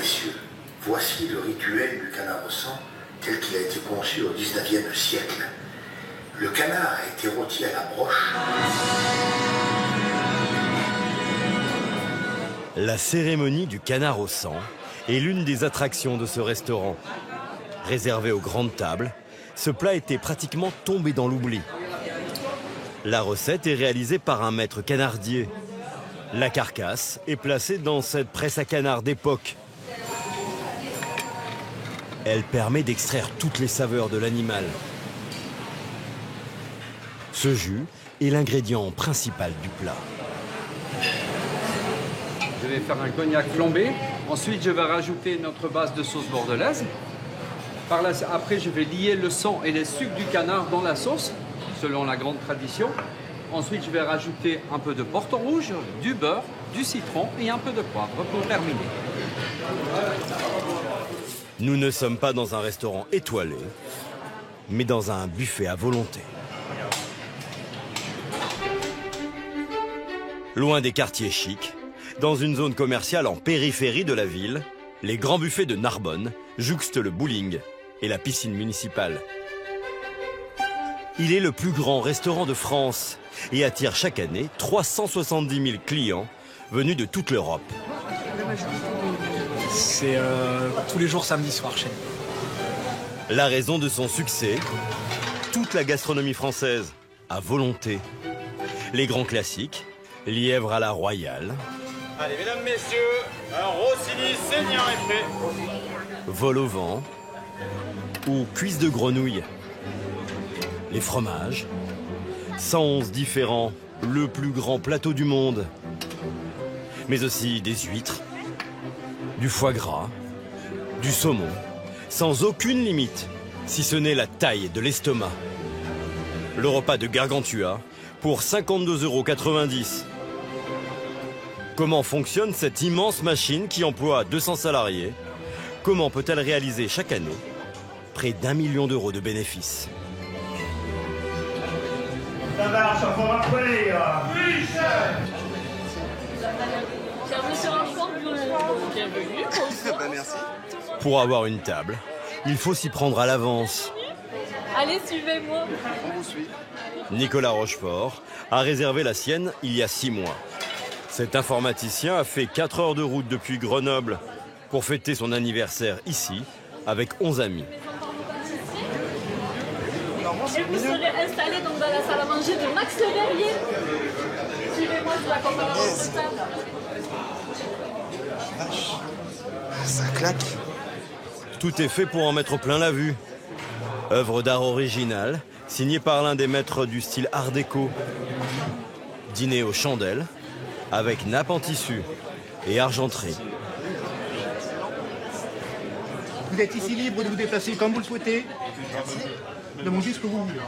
messieurs, voici le rituel du canard au sang tel qu'il a été conçu au XIXe siècle. Le canard a été rôti à la broche. La cérémonie du canard au sang est l'une des attractions de ce restaurant. Réservé aux grandes tables, ce plat était pratiquement tombé dans l'oubli. La recette est réalisée par un maître canardier. La carcasse est placée dans cette presse à canard d'époque. Elle permet d'extraire toutes les saveurs de l'animal. Ce jus est l'ingrédient principal du plat. Je vais faire un cognac flambé. Ensuite, je vais rajouter notre base de sauce bordelaise. Après, je vais lier le sang et les sucres du canard dans la sauce, selon la grande tradition. Ensuite, je vais rajouter un peu de porto rouge, du beurre, du citron et un peu de poivre pour terminer. Nous ne sommes pas dans un restaurant étoilé, mais dans un buffet à volonté. Loin des quartiers chics, dans une zone commerciale en périphérie de la ville, les grands buffets de Narbonne jouxtent le bowling et la piscine municipale. Il est le plus grand restaurant de France et attire chaque année 370 000 clients venus de toute l'Europe. C'est tous les jours samedi soir chez nous. La raison de son succès, toute la gastronomie française à volonté. Les grands classiques, lièvre à la royale. Allez, mesdames, messieurs, un Rossini saignant est prêt. Vol au vent ou cuisses de grenouille. Les fromages, 111 différents, le plus grand plateau du monde. Mais aussi des huîtres, du foie gras, du saumon, sans aucune limite, si ce n'est la taille de l'estomac. Le repas de Gargantua pour 52,90 €. Comment fonctionne cette immense machine qui emploie 200 salariés? Comment peut-elle réaliser chaque année près d'1 million d'euros de bénéfices? Ça marche, on va rappeler. Oui, chef. Bienvenue. Merci. Pour avoir une table, il faut s'y prendre à l'avance. Allez, suivez-moi. On vous suit. Nicolas Rochefort a réservé la sienne il y a 6 mois. Cet informaticien a fait 4 heures de route depuis Grenoble pour fêter son anniversaire ici avec 11 amis. Et vous serez installé donc dans la salle à manger de Max Le Verrier. Suivez-moi, je vous accompagne à votre table. Ça claque. Tout est fait pour en mettre plein la vue. Œuvre d'art originale, signée par l'un des maîtres du style art déco. Dîner aux chandelles, avec nappe en tissu et argenterie. Vous êtes ici libre de vous déplacer comme vous le souhaitez. Demandez ce que vous voulez.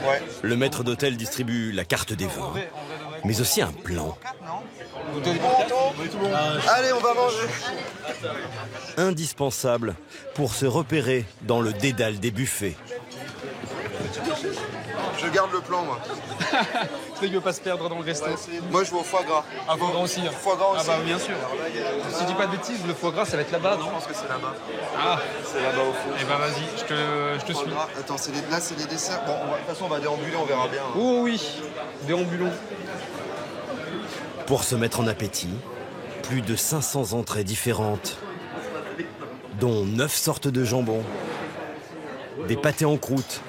Ouais. Le maître d'hôtel distribue la carte des vins, mais aussi un plan. Allez, on va manger. Indispensable pour se repérer dans le dédale des buffets. Je garde le plan, moi. Tu sais qu'il veut pas se perdre dans le resto. Moi, je vais au foie gras. Ah, foie gras aussi. Foie gras aussi. Ah bah bien sûr. Si je dis pas de bêtises, le foie gras, ça va être là-bas, non? Je pense que c'est là-bas. Ah. C'est là-bas au fond. Eh bah vas-y, je te Foie suis. gras. Attends, là, c'est les desserts. Bon, de toute façon, on va déambuler, on verra bien. Oh oui, déambulons. Pour se mettre en appétit, plus de 500 entrées différentes, dont 9 sortes de jambon, des pâtés en croûte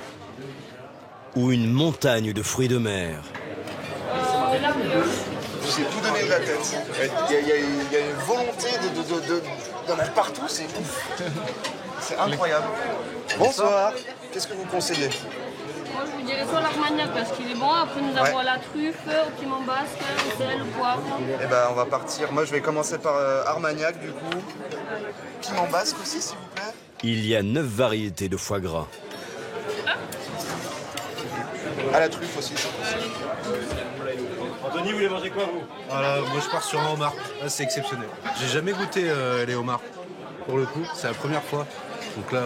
ou une montagne de fruits de mer. J'ai tout donné de la tête. Il y a une volonté d'en mettre partout, c'est ouf. C'est incroyable. Bonsoir. Qu'est-ce que vous conseillez? Moi, je vous dirais soit l'armagnac parce qu'il est bon. Après, nous avons la truffe, au piment basque, le sel, le poivre. Eh ben, on va partir. Moi, je vais commencer par armagnac, du coup. Piment basque aussi, s'il vous plaît. Il y a 9 variétés de foie gras. À la truffe aussi, c'est possible. Anthony, vous voulez manger quoi, vous? Voilà, moi je pars sur un homard. Là, c'est exceptionnel. J'ai jamais goûté les homards. Pour le coup, c'est la première fois. Donc là,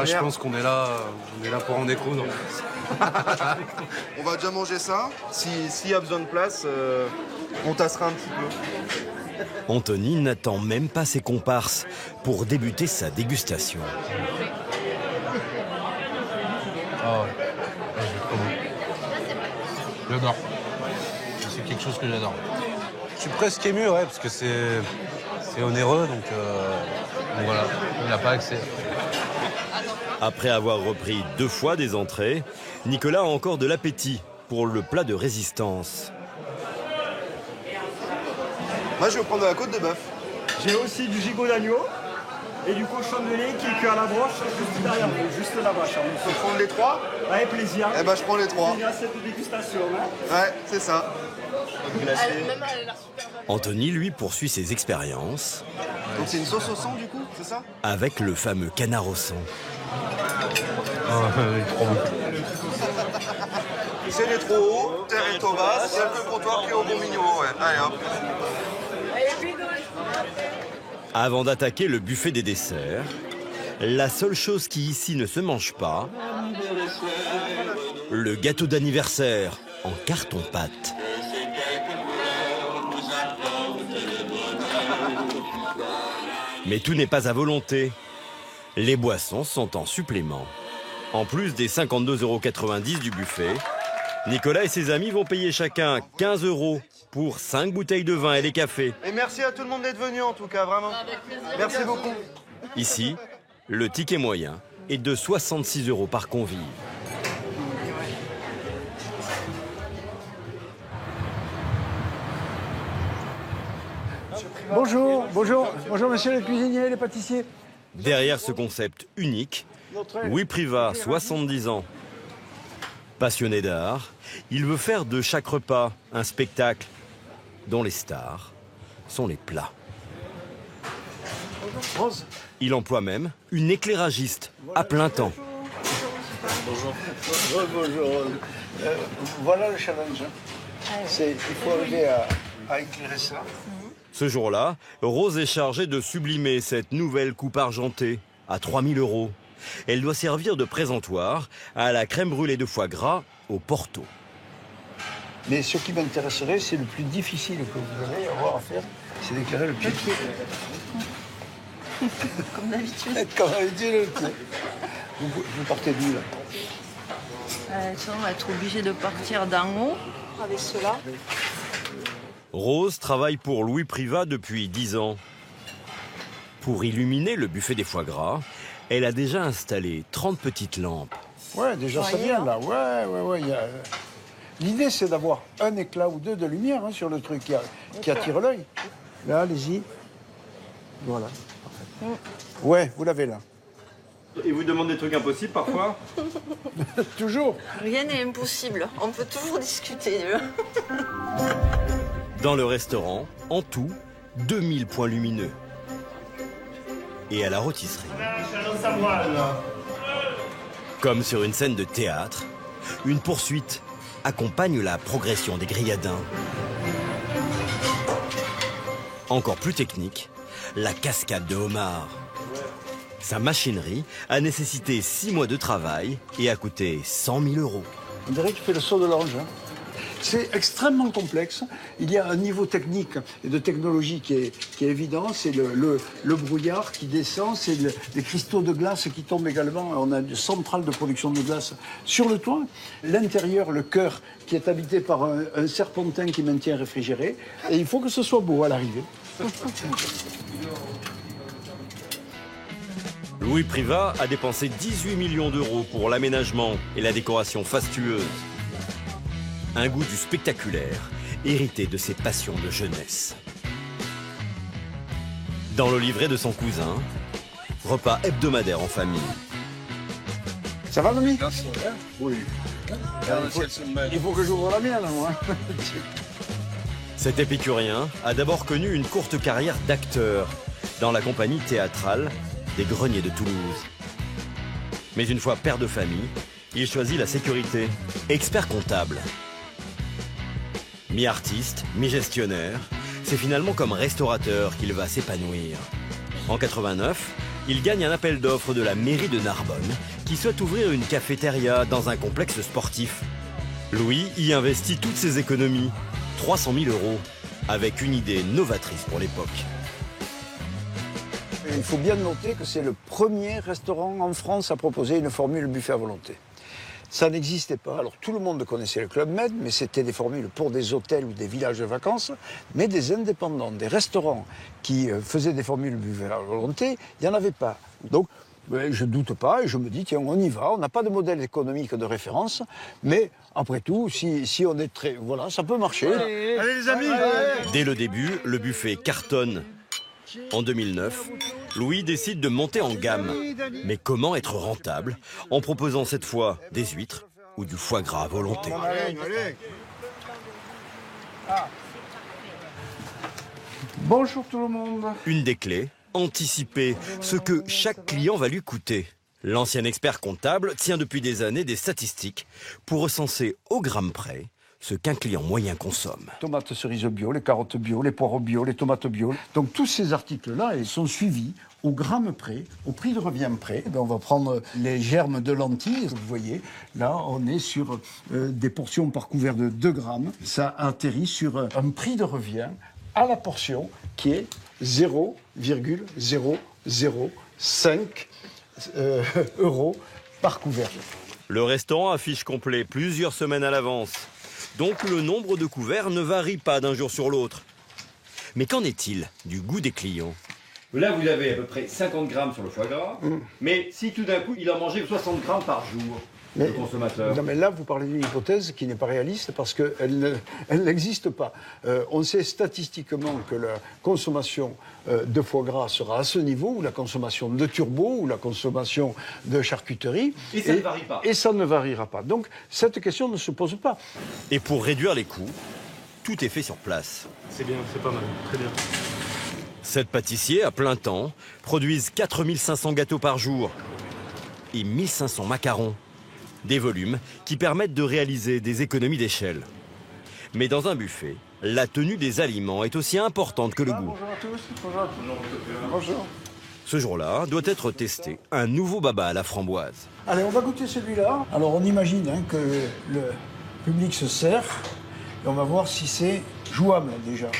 je pense qu'on est là pour en découdre. On va déjà manger ça. S'il y a besoin de place, on tassera un petit peu. Anthony n'attend même pas ses comparses pour débuter sa dégustation. Ah ouais. J'adore. C'est quelque chose que j'adore. Je suis presque ému, ouais, parce que c'est onéreux, donc voilà, on n'a pas accès. Après avoir repris 2 fois des entrées, Nicolas a encore de l'appétit pour le plat de résistance. Moi, je vais prendre de la côte de bœuf. J'ai aussi du gigot d'agneau et du cochon de lait qui est cuit à la broche juste derrière vous, juste là-bas, Charles. Faut prendre les 3? Avec plaisir. Eh ben, je prends les 3. Il y a cette dégustation. Hein. Ouais, c'est ça. Anthony, lui, poursuit ses expériences. Donc c'est une sauce au sang, du coup, c'est ça? Avec le fameux canard au sang. Trop bon. C'est les trop hauts, terre et Thomas, c'est un peu pour toi, puis au bon mignon, ouais. Allez, hop. Avant d'attaquer le buffet des desserts, la seule chose qui ici ne se mange pas, le gâteau d'anniversaire en carton-pâte. Mais tout n'est pas à volonté. Les boissons sont en supplément. En plus des 52,90 € du buffet, Nicolas et ses amis vont payer chacun 15 € pour 5 bouteilles de vin et les cafés. Et merci à tout le monde d'être venu, en tout cas, vraiment. Merci beaucoup. Ici, le ticket moyen est de 66 € par convive. Bonjour, bonjour, bonjour monsieur le cuisinier, les pâtissiers. Derrière ce concept unique, Louis Privat, 70 ans. Passionné d'art, il veut faire de chaque repas un spectacle dont les stars sont les plats. Il emploie même une éclairagiste à plein temps. Bonjour. Bonjour. Voilà le challenge. Il faut arriver à éclairer ça. Ce jour-là, Rose est chargée de sublimer cette nouvelle coupe argentée à 3 000 €. Elle doit servir de présentoir à la crème brûlée de foie gras au Porto. Mais ce qui m'intéresserait, c'est le plus difficile que vous allez avoir à faire, c'est d'éclairer le pied. Comme d'habitude. Comme d'habitude. Vous partez d'où là? On va être obligé de partir d'en haut avec cela. Rose travaille pour Louis Privat depuis 10 ans. Pour illuminer le buffet des foie gras, elle a déjà installé 30 petites lampes. Ouais, déjà ça vient là. Ouais. L'idée, c'est d'avoir un éclat ou deux de lumière sur le truc qui attire l'œil. Là, allez-y. Voilà. Parfait. Ouais, vous l'avez là. Et vous demandez des trucs impossibles parfois? Toujours. Rien n'est impossible. On peut toujours discuter. Dans le restaurant, en tout, 2000 points lumineux. Et à la rôtisserie, comme sur une scène de théâtre, une poursuite accompagne la progression des grilladins. Encore plus technique, la cascade de homard. Sa machinerie a nécessité 6 mois de travail et a coûté 100 000 €. On dirait qu'il fait le saut de l'ange. C'est extrêmement complexe. Il y a un niveau technique et de technologie qui est évident. C'est le brouillard qui descend, c'est les cristaux de glace qui tombent également. On a une centrale de production de glace sur le toit. L'intérieur, le cœur, qui est habité par un serpentin qui maintient réfrigéré. Et il faut que ce soit beau à l'arrivée. Louis Privat a dépensé 18 millions d'euros pour l'aménagement et la décoration fastueuse. Un goût du spectaculaire, hérité de ses passions de jeunesse. Dans le livret de son cousin, repas hebdomadaire en famille. Ça va, mamie? Oui. Il faut que j'ouvre la mienne, moi. Cet épicurien a d'abord connu une courte carrière d'acteur dans la compagnie théâtrale des Greniers de Toulouse. Mais une fois père de famille, il choisit la sécurité, expert comptable. Mi-artiste, mi-gestionnaire, c'est finalement comme restaurateur qu'il va s'épanouir. En 89, il gagne un appel d'offres de la mairie de Narbonne qui souhaite ouvrir une cafétéria dans un complexe sportif. Louis y investit toutes ses économies, 300 000 €. avec une idée novatrice pour l'époque. Il faut bien noter que c'est le premier restaurant en France à proposer une formule buffet à volonté. Ça n'existait pas. Alors tout le monde connaissait le Club Med, mais c'était des formules pour des hôtels ou des villages de vacances, mais des indépendants, des restaurants qui faisaient des formules buffet à volonté, il n'y en avait pas. Donc je ne doute pas et je me dis, tiens, on y va, on n'a pas de modèle économique de référence, mais après tout, si on est très... Voilà, ça peut marcher. Allez les amis. Dès le début, le buffet cartonne. En 2009, Louis décide de monter en gamme. Mais comment être rentable en proposant cette fois des huîtres ou du foie gras à volonté? Bonjour tout le monde. Une des clés, anticiper ce que chaque client va lui coûter. L'ancien expert comptable tient depuis des années des statistiques pour recenser au gramme près ce qu'un client moyen consomme. Tomates cerises bio, les carottes bio, les poireaux bio, les tomates bio. Donc tous ces articles-là, ils sont suivis au gramme près, au prix de revient près. On va prendre les germes de lentilles. Vous voyez, là, on est sur des portions par couvert de 2 grammes. Ça atterrit sur un prix de revient à la portion qui est 0,005 euros par couvert. Le restaurant affiche complet plusieurs semaines à l'avance. Donc le nombre de couverts ne varie pas d'un jour sur l'autre. Mais qu'en est-il du goût des clients? Là, vous avez à peu près 50 grammes sur le foie gras, mais si tout d'un coup, il en mangeait 60 grammes par jour, le consommateur. Non, mais là, vous parlez d'une hypothèse qui n'est pas réaliste parce qu'elle n'existe pas. On sait statistiquement que la consommation de foie gras sera à ce niveau, ou la consommation de turbo, ou la consommation de charcuterie. Et ça ne varie pas. Et ça ne variera pas. Donc, cette question ne se pose pas. Et pour réduire les coûts, tout est fait sur place. C'est bien, c'est pas mal, très bien. 7 pâtissiers à plein temps produisent 4500 gâteaux par jour et 1500 macarons. Des volumes qui permettent de réaliser des économies d'échelle. Mais dans un buffet, la tenue des aliments est aussi importante que le goût. Bonjour à tous. Bonjour à tous. Bonjour. Ce jour-là doit être testé un nouveau baba à la framboise. Allez, on va goûter celui-là. Alors, on imagine que le public se sert et on va voir si c'est jouable déjà.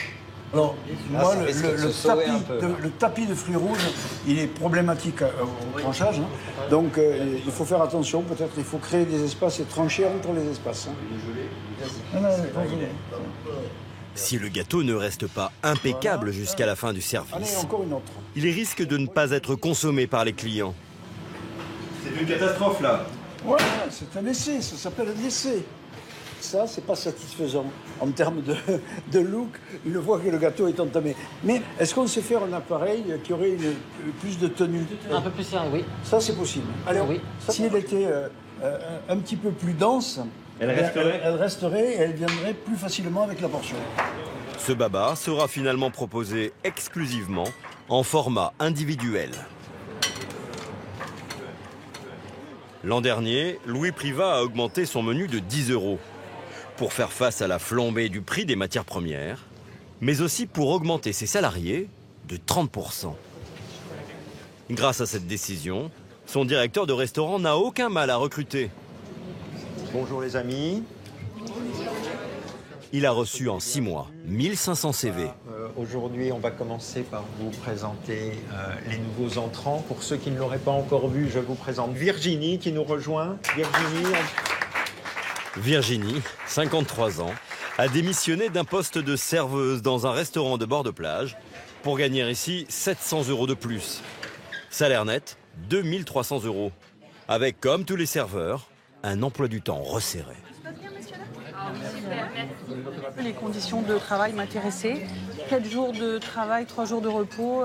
Alors, moi, le tapis de fruits rouges, il est problématique au tranchage. Hein. Donc, il faut faire attention. Peut-être il faut créer des espaces et trancher entre les espaces. Hein. Si le gâteau ne reste pas impeccable jusqu'à la fin du service, allez, encore une autre. Il risque de ne pas être consommé par les clients. C'est une catastrophe, là. Ouais, c'est un essai. Ça s'appelle un essai. Ça, c'est pas satisfaisant en termes de look, une fois que le gâteau est entamé. Mais est-ce qu'on sait faire un appareil qui aurait plus de tenue? Un peu plus serré, oui. Ça, c'est possible. Allez, oui. Si elle était un petit peu plus dense, elle resterait et elle viendrait plus facilement avec la portion. Ce baba sera finalement proposé exclusivement en format individuel. L'an dernier, Louis Privat a augmenté son menu de 10 € pour faire face à la flambée du prix des matières premières, mais aussi pour augmenter ses salariés de 30%. Grâce à cette décision, son directeur de restaurant n'a aucun mal à recruter. Bonjour les amis. Il a reçu en 6 mois 1500 CV. Aujourd'hui, on va commencer par vous présenter les nouveaux entrants. Pour ceux qui ne l'auraient pas encore vu, je vous présente Virginie qui nous rejoint. Virginie, 53 ans, a démissionné d'un poste de serveuse dans un restaurant de bord de plage pour gagner ici 700 € de plus. Salaire net, 2300 €. Avec, comme tous les serveurs, un emploi du temps resserré. Les conditions de travail m'intéressaient. 4 jours de travail, 3 jours de repos.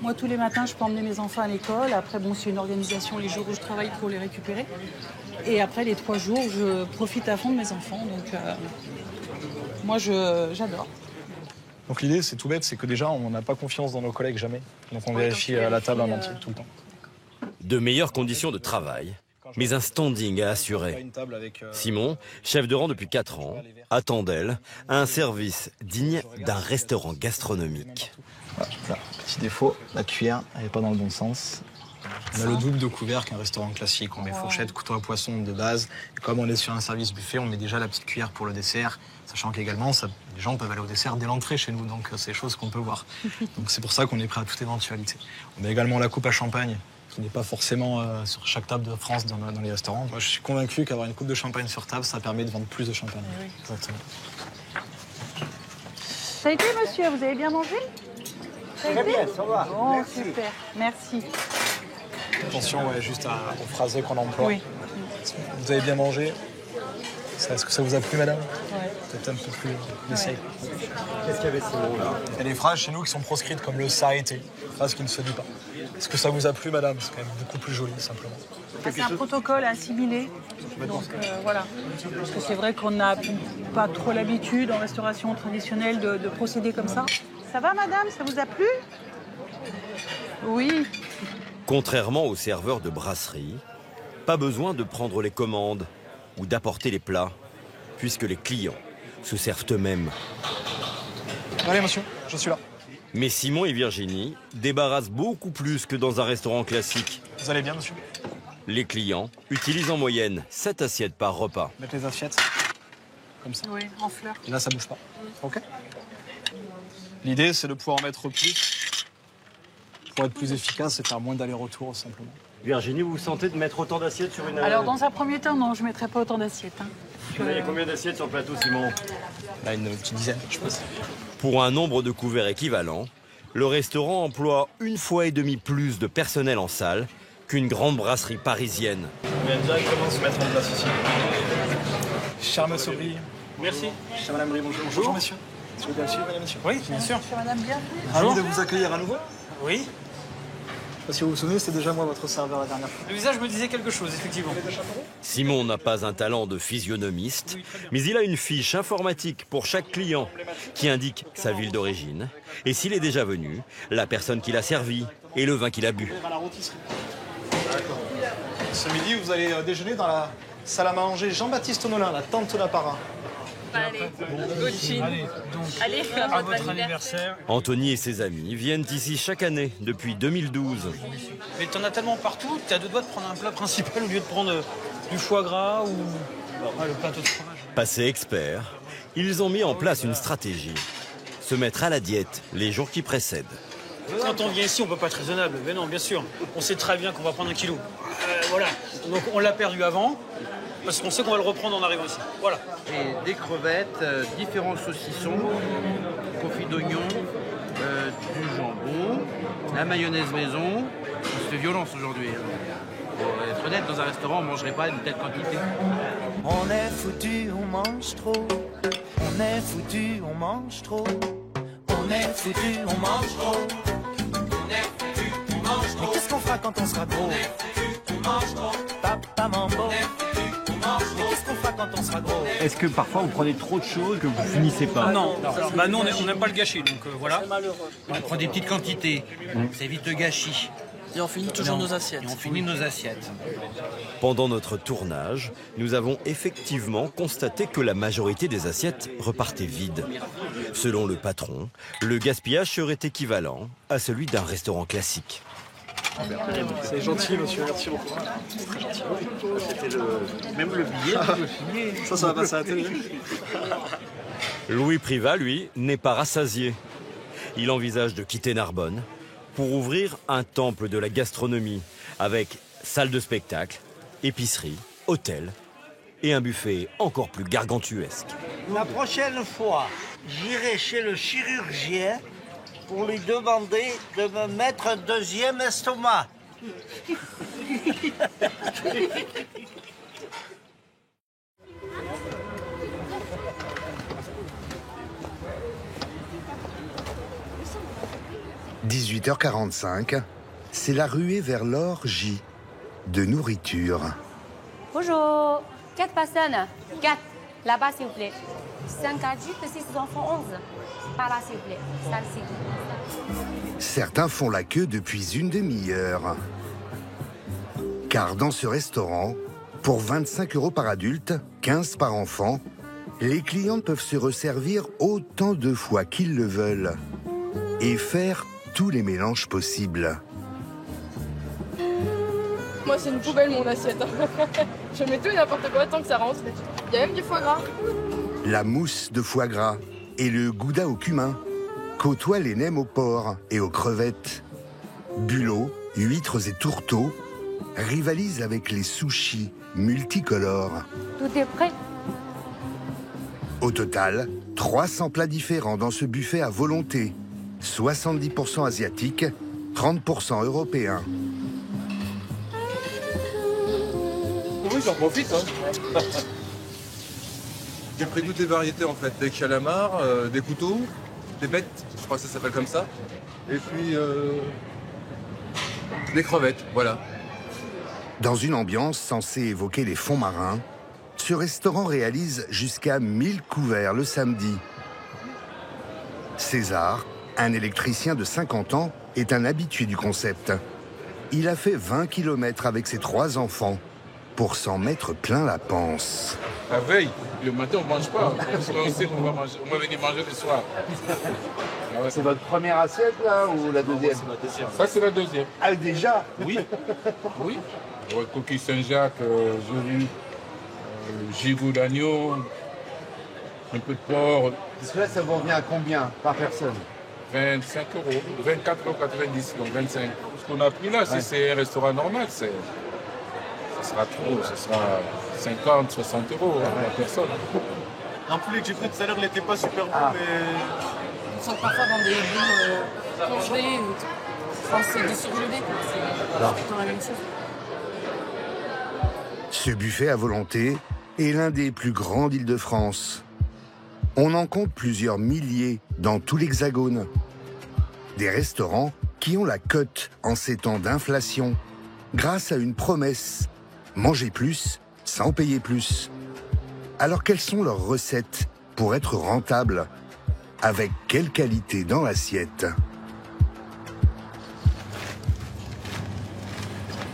Moi, tous les matins, je peux emmener mes enfants à l'école. Après, bon, c'est une organisation les jours où je travaille pour les récupérer. Et après, les 3 jours, je profite à fond de mes enfants. Donc, moi, j'adore. Donc l'idée, c'est tout bête, c'est que déjà, on n'a pas confiance dans nos collègues, jamais. Donc on vérifie à la table un entier, tout le temps. De meilleures conditions de travail, mais un standing à assurer. Simon, chef de rang depuis 4 ans, attend d'elle un service digne d'un restaurant gastronomique. Voilà, petit défaut, la cuillère, elle n'est pas dans le bon sens. On a le double de couvert qu'un restaurant classique. On met fourchette, couteau à poisson de base. Et comme on est sur un service buffet, on met déjà la petite cuillère pour le dessert, sachant qu'également, les gens peuvent aller au dessert dès l'entrée chez nous, donc c'est des choses qu'on peut voir. Donc c'est pour ça qu'on est prêt à toute éventualité. On a également la coupe à champagne, qui n'est pas forcément sur chaque table de France dans les restaurants. Moi, je suis convaincu qu'avoir une coupe de champagne sur table, ça permet de vendre plus de champagne. Oui. Exactement. Ça a été, monsieur? Vous avez bien mangé? Ça a Très été bien, ça va. Bon, Merci. super. Merci. Attention, juste aux phrasés qu'on emploie. Oui. Vous avez bien mangé? Est-ce que ça vous a plu, madame? Ouais. Peut-être un peu plus d'essai. Qu'est-ce qu'il y avait ces mots-là? Il y a des phrases chez nous qui sont proscrites comme le ça a été, phrase qui ne se dit pas. Est-ce que ça vous a plu, madame? C'est quand même beaucoup plus joli, simplement. C'est un protocole à assimiler. Donc voilà. Parce que c'est vrai qu'on n'a pas trop l'habitude en restauration traditionnelle de procéder comme ça. Ça va, madame? Ça vous a plu? Oui. Contrairement aux serveurs de brasserie, pas besoin de prendre les commandes ou d'apporter les plats, puisque les clients se servent eux-mêmes. Allez, monsieur, je suis là. Mais Simon et Virginie débarrassent beaucoup plus que dans un restaurant classique. Vous allez bien, monsieur? Les clients utilisent en moyenne 7 assiettes par repas. Mettre les assiettes, comme ça. Oui, en fleurs. Et là, ça bouge pas. OK. L'idée, c'est de pouvoir en mettre plus pour être plus efficace et faire moins d'allers-retours, simplement. Virginie, vous vous sentez de mettre autant d'assiettes sur une... Alors, dans un premier temps, non, je ne mettrai pas autant d'assiettes. Hein. Il y a combien d'assiettes sur le plateau, Simon? Là, une petite dizaine, je pense. Pour un nombre de couverts équivalent, le restaurant emploie 1,5 fois plus de personnel en salle qu'une grande brasserie parisienne. On vient directement se mettre en place ici. Cher monsieur Brie. Merci. Cher madame Brie, bonjour. Bonjour, monsieur. Vous bien suivre, madame, monsieur? Oui, bien sûr. Monsieur, madame, bien. Ravi de vous accueillir à nouveau. Oui. Je sais pas si vous vous souvenez, c'était déjà moi votre serveur la dernière fois. Le visage me disait quelque chose, effectivement. Simon n'a pas un talent de physionomiste, mais il a une fiche informatique pour chaque client qui indique sa ville d'origine et s'il est déjà venu, la personne qui l'a servi et le vin qu'il a bu. Ce midi, vous allez déjeuner dans la salle à manger Jean-Baptiste Nolin, la tante Lapara. Allez, allez, À votre anniversaire. Anthony et ses amis viennent ici chaque année depuis 2012. Mais t'en as tellement partout, t'as deux doigts de prendre un plat principal au lieu de prendre du foie gras ou le plateau de fromage. Passés experts, ils ont mis en place une stratégie. Se mettre à la diète les jours qui précèdent. Quand on vient ici, on peut pas être raisonnable. Mais non, bien sûr. On sait très bien qu'on va prendre 1 kilo. Voilà. Donc on l'a perdu avant, parce qu'on sait qu'on va le reprendre en arrivant ici. Voilà. Et des crevettes, différents saucissons, confit d'oignon, du jambon, la mayonnaise maison. On se fait violence aujourd'hui. Pour être honnête, dans un restaurant, on ne mangerait pas une telle quantité. On est foutu, on mange trop. On est foutu, on mange trop. On est foutu, on mange trop. On est foutu, on mange trop. Mais qu'est-ce qu'on fera quand on sera gros? On est foutu, on mange trop. Papa Mambo. On est foutu, on mange trop. Mais qu'est-ce qu'on fera quand on sera gros? Est-ce que parfois vous prenez trop de choses que vous finissez pas? Non, bah nous on n'aime pas le gâchis, donc voilà. On prend des petites quantités, ça évite le gâchis. Et on finit toujours nos assiettes. Et on finit nos assiettes. Pendant notre tournage, nous avons effectivement constaté que la majorité des assiettes repartaient vides. Selon le patron, le gaspillage serait équivalent à celui d'un restaurant classique. C'est gentil, monsieur, merci beaucoup. C'est très gentil. Même le billet, le signer. Ça va passer à la télé. Louis Privat, lui, n'est pas rassasié. Il envisage de quitter Narbonne pour ouvrir un temple de la gastronomie avec salle de spectacle, épicerie, hôtel et un buffet encore plus gargantuesque. La prochaine fois, j'irai chez le chirurgien pour lui demander de me mettre un deuxième estomac. 18h45, c'est la ruée vers l'orgie de nourriture. Bonjour, 4 personnes. 4. Là-bas, s'il vous plaît. 5 adultes, 6 enfants, 11. Par là, s'il vous plaît. Salle, s'il vous plaît. Certains font la queue depuis une demi-heure. Car dans ce restaurant, pour 25 € par adulte, 15 par enfant, les clients peuvent se resservir autant de fois qu'ils le veulent et faire tous les mélanges possibles. moi c'est une poubelle mon assiette. Je mets tout et n'importe quoi tant que ça rentre. Il y a même du foie gras. La mousse de foie gras et le gouda au cumin côtoient les nems au porc et aux crevettes. Bulots, huîtres et tourteaux rivalisent avec les sushis multicolores. Tout est prêt. Au total, 300 plats différents dans ce buffet à volonté. 70% asiatiques, 30% européens. Oui, j'en profite. Hein. J'ai pris toutes les variétés en fait. Des calamars, des couteaux, des bêtes, je crois que ça s'appelle comme ça. Et puis des crevettes, voilà. Dans une ambiance censée évoquer les fonds marins, ce restaurant réalise jusqu'à 1000 couverts le samedi. César, un électricien de 50 ans, est un habitué du concept. Il a fait 20 km avec ses 3 enfants pour s'en mettre plein la panse. La veille, le matin, on ne mange pas. On sait qu'on va manger. On va venir manger le soir. C'est votre première assiette, là, ou la deuxième? C'est la deuxième. Ça, c'est la deuxième. Ah, déjà? Oui. Oui. Coquille Saint-Jacques, joli, gigot d'agneau, un peu de porc. Parce que là, ça vous revient à combien par personne? 25 euros, 24,90 €, donc 25. Ce qu'on a pris là, si c'est un restaurant normal, ça sera trop, ça sera 50, 60 euros par personne. Un poulet que j'ai pris tout à l'heure, il n'était pas super bon, mais... On sent parfois dans des bouts congelés ou... Enfin, c'est du surgelé. C'est dans la même chose. Ce buffet à volonté est l'un des plus grands d'Île-de-France. On en compte plusieurs milliers dans tout l'Hexagone. Des restaurants qui ont la cote en ces temps d'inflation, grâce à une promesse, manger plus sans payer plus. Alors quelles sont leurs recettes pour être rentables? Avec quelle qualité dans l'assiette?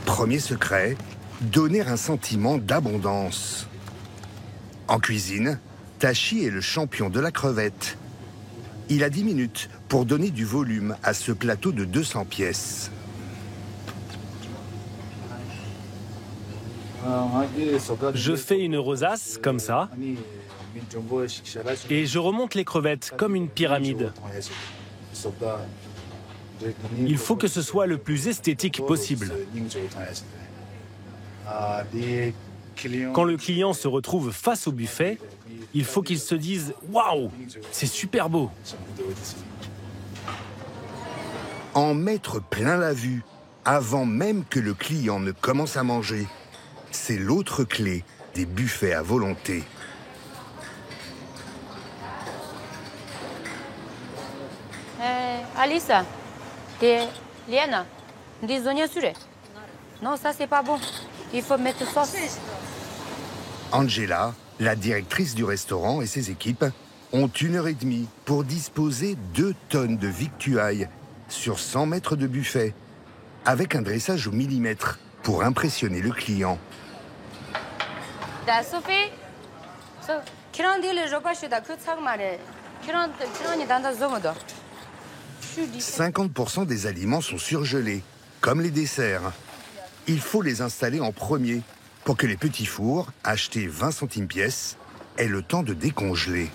Premier secret, donner un sentiment d'abondance. En cuisine, Tachi est le champion de la crevette. Il a 10 minutes pour donner du volume à ce plateau de 200 pièces. Je fais une rosace, comme ça, et je remonte les crevettes comme une pyramide. Il faut que ce soit le plus esthétique possible. Quand le client se retrouve face au buffet, il faut qu'il se dise « Waouh, c'est super beau !» En mettre plein la vue, avant même que le client ne commence à manger, c'est l'autre clé des buffets à volonté. Alice, Liana, des oignons surés. Non, ça c'est pas bon. Il faut mettre sauce. Angela, la directrice du restaurant et ses équipes ont 1h30 pour disposer 2 tonnes de victuailles sur 100 mètres de buffet, avec un dressage au millimètre pour impressionner le client. 50% des aliments sont surgelés, comme les desserts. Il faut les installer en premier pour que les petits fours, achetés 20 centimes pièce, aient le temps de décongeler.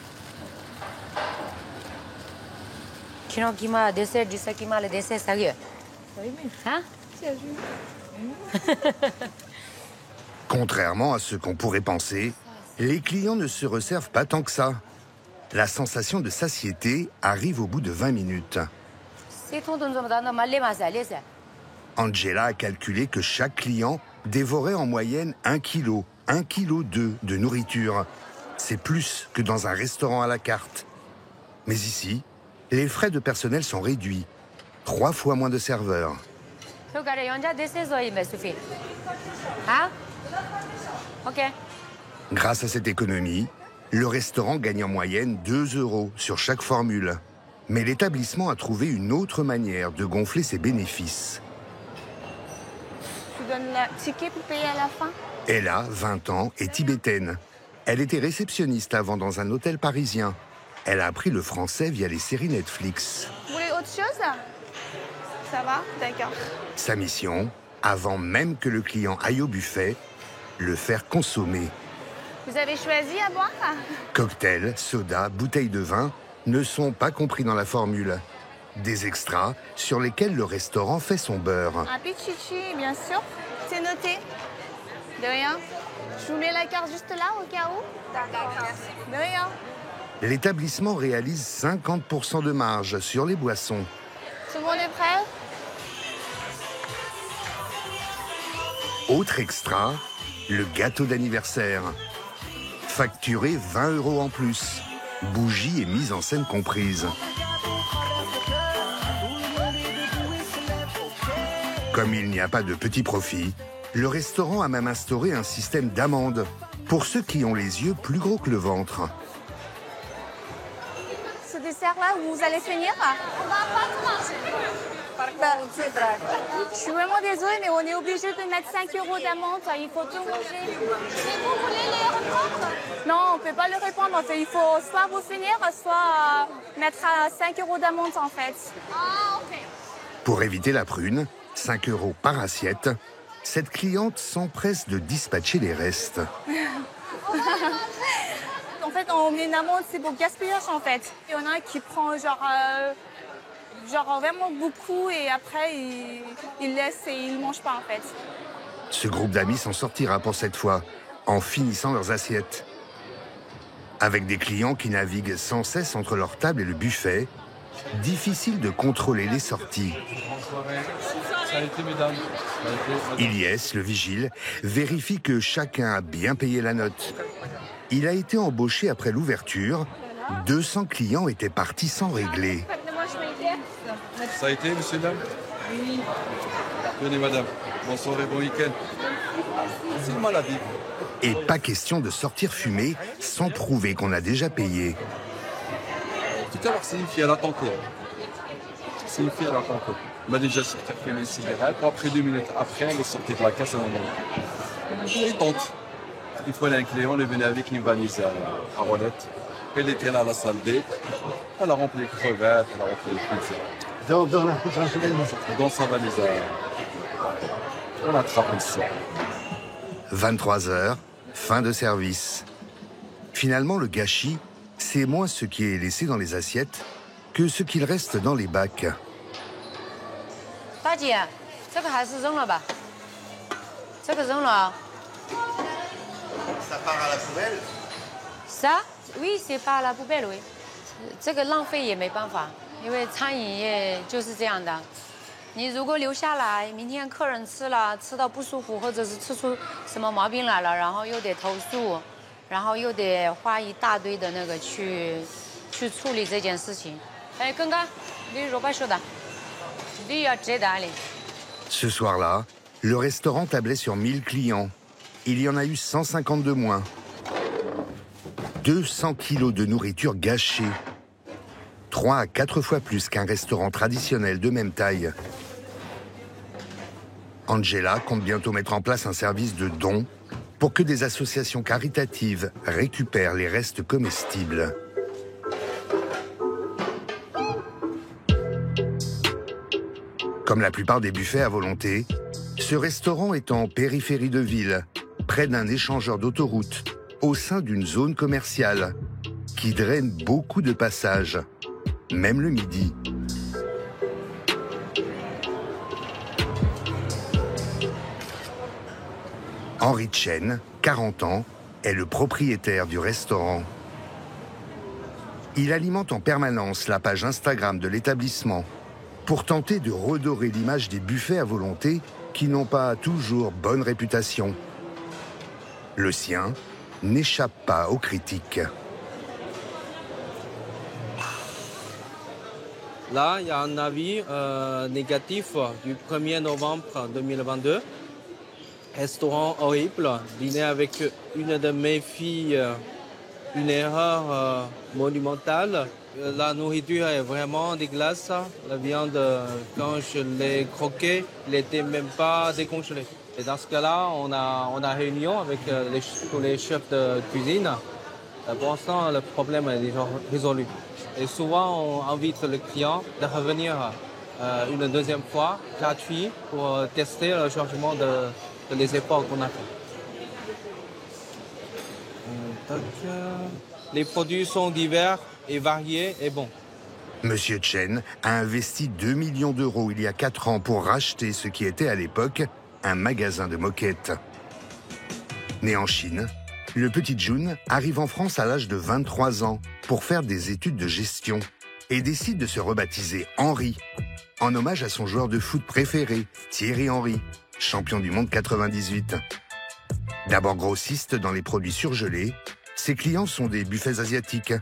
Contrairement à ce qu'on pourrait penser, les clients ne se resservent pas tant que ça. La sensation de satiété arrive au bout de 20 minutes. Angela a calculé que chaque client dévorait en moyenne 1 kg, 1,2 kg de nourriture. C'est plus que dans un restaurant à la carte. Mais ici, les frais de personnel sont réduits. 3 fois moins de serveurs. Grâce à cette économie, le restaurant gagne en moyenne 2 € sur chaque formule. Mais l'établissement a trouvé une autre manière de gonfler ses bénéfices. Tu donnes le ticket pour payer à la fin? Elle a 20 ans et tibétaine. Elle était réceptionniste avant dans un hôtel parisien. Elle a appris le français via les séries Netflix. Vous voulez autre chose? Ça va? D'accord. Sa mission, avant même que le client aille au buffet, le faire consommer. Vous avez choisi à boire? Cocktails, sodas, bouteilles de vin ne sont pas compris dans la formule. Des extras sur lesquels le restaurant fait son beurre. Un pichichi, bien sûr. C'est noté. De rien. Je vous mets la carte juste là, au cas où. D'accord. De rien. L'établissement réalise 50% de marge sur les boissons. Tout le monde est prêt? Autre extra, le gâteau d'anniversaire. Facturé 20 € en plus. Bougies et mise en scène comprises. Comme il n'y a pas de petit profit, le restaurant a même instauré un système d'amende pour ceux qui ont les yeux plus gros que le ventre. Ce dessert-là, vous allez finir? On va pas commencer. Je suis vraiment désolée, mais on est obligé de mettre 5 € d'amende. Il faut tout manger. Mais vous voulez les reprendre? Non, on ne peut pas le reprendre. Il faut soit vous finir, soit mettre 5 € d'amende en fait. Ah, ok. Pour éviter la prune, 5 € par assiette, cette cliente s'empresse de dispatcher les restes. En fait, on met une amende, c'est pour gaspillage en fait. Il y en a un qui prend genre vraiment beaucoup et après il laisse et il ne mange pas en fait. Ce groupe d'amis s'en sortira pour cette fois, en finissant leurs assiettes. Avec des clients qui naviguent sans cesse entre leur table et le buffet, difficile de contrôler les sorties. Ça a été, mesdames. Ilyes, le vigile, vérifie que chacun a bien payé la note. Il a été embauché après l'ouverture. 200 clients étaient partis sans régler. Ça a été, monsieur, dame? Oui. Venez, madame. Bonsoir et bon week-end. C'est une maladie. Et pas question de sortir fumer sans prouver qu'on a déjà payé. Tout à l'heure, c'est une fille, elle a tenté. C'est une fille, elle a tenté. Elle m'a déjà sorti fumer une cigarette. Après 2 minutes après, elle est sortie de la caisse à un moment. Elle tente. Une fois, elle a un client, elle est venue avec une valise à roulette. Elle était là à la salle D. Elle a rempli les crevettes, elle a rempli les pizzas. Dans sa valise. On attrape ça. 23h, fin de service. Finalement, le gâchis, c'est moins ce qui est laissé dans les assiettes que ce qu'il reste dans les bacs. 大姐，这个还是扔了吧。这个扔了。Ça part à la poubelle? Ça? Oui, c'est pas à la poubelle, oui. 这个浪费也没办法，因为餐饮业就是这样的。你如果留下来，明天客人吃了，吃到不舒服，或者是吃出什么毛病来了，然后又得投诉，然后又得花一大堆的那个去处理这件事情。哎，刚刚你肉摆说的，你要接单的。 Ce soir-là, le restaurant tablait sur 1000 clients. Il y en a eu 150 de moins. 200 kilos de nourriture gâchée. 3 à 4 fois plus qu'un restaurant traditionnel de même taille. Angela compte bientôt mettre en place un service de dons pour que des associations caritatives récupèrent les restes comestibles. Comme la plupart des buffets à volonté, ce restaurant est en périphérie de ville, près d'un échangeur d'autoroute, au sein d'une zone commerciale, qui draine beaucoup de passages, même le midi. Henri Chen, 40 ans, est le propriétaire du restaurant. Il alimente en permanence la page Instagram de l'établissement pour tenter de redorer l'image des buffets à volonté qui n'ont pas toujours bonne réputation. Le sien n'échappe pas aux critiques. Là, il y a un avis négatif du 1er novembre 2022. Restaurant horrible, dîner avec une de mes filles, une erreur monumentale. La nourriture est vraiment dégueulasse. La viande, quand je l'ai croquée, elle n'était même pas décongelée. Et dans ce cas-là, on a réunion avec tous les chefs de cuisine. Pour l'instant, le problème est déjà résolu. Et souvent, on invite le client de revenir une deuxième fois, gratuit, pour tester le changement de les efforts qu'on a fait. Les produits sont divers et variés et bons. Monsieur Chen a investi 2 millions d'euros il y a 4 ans pour racheter ce qui était à l'époque un magasin de moquettes. Né en Chine, le petit Jun arrive en France à l'âge de 23 ans pour faire des études de gestion et décide de se rebaptiser Henry, en hommage à son joueur de foot préféré, Thierry Henry, champion du monde 98. D'abord grossiste dans les produits surgelés, ses clients sont des buffets asiatiques.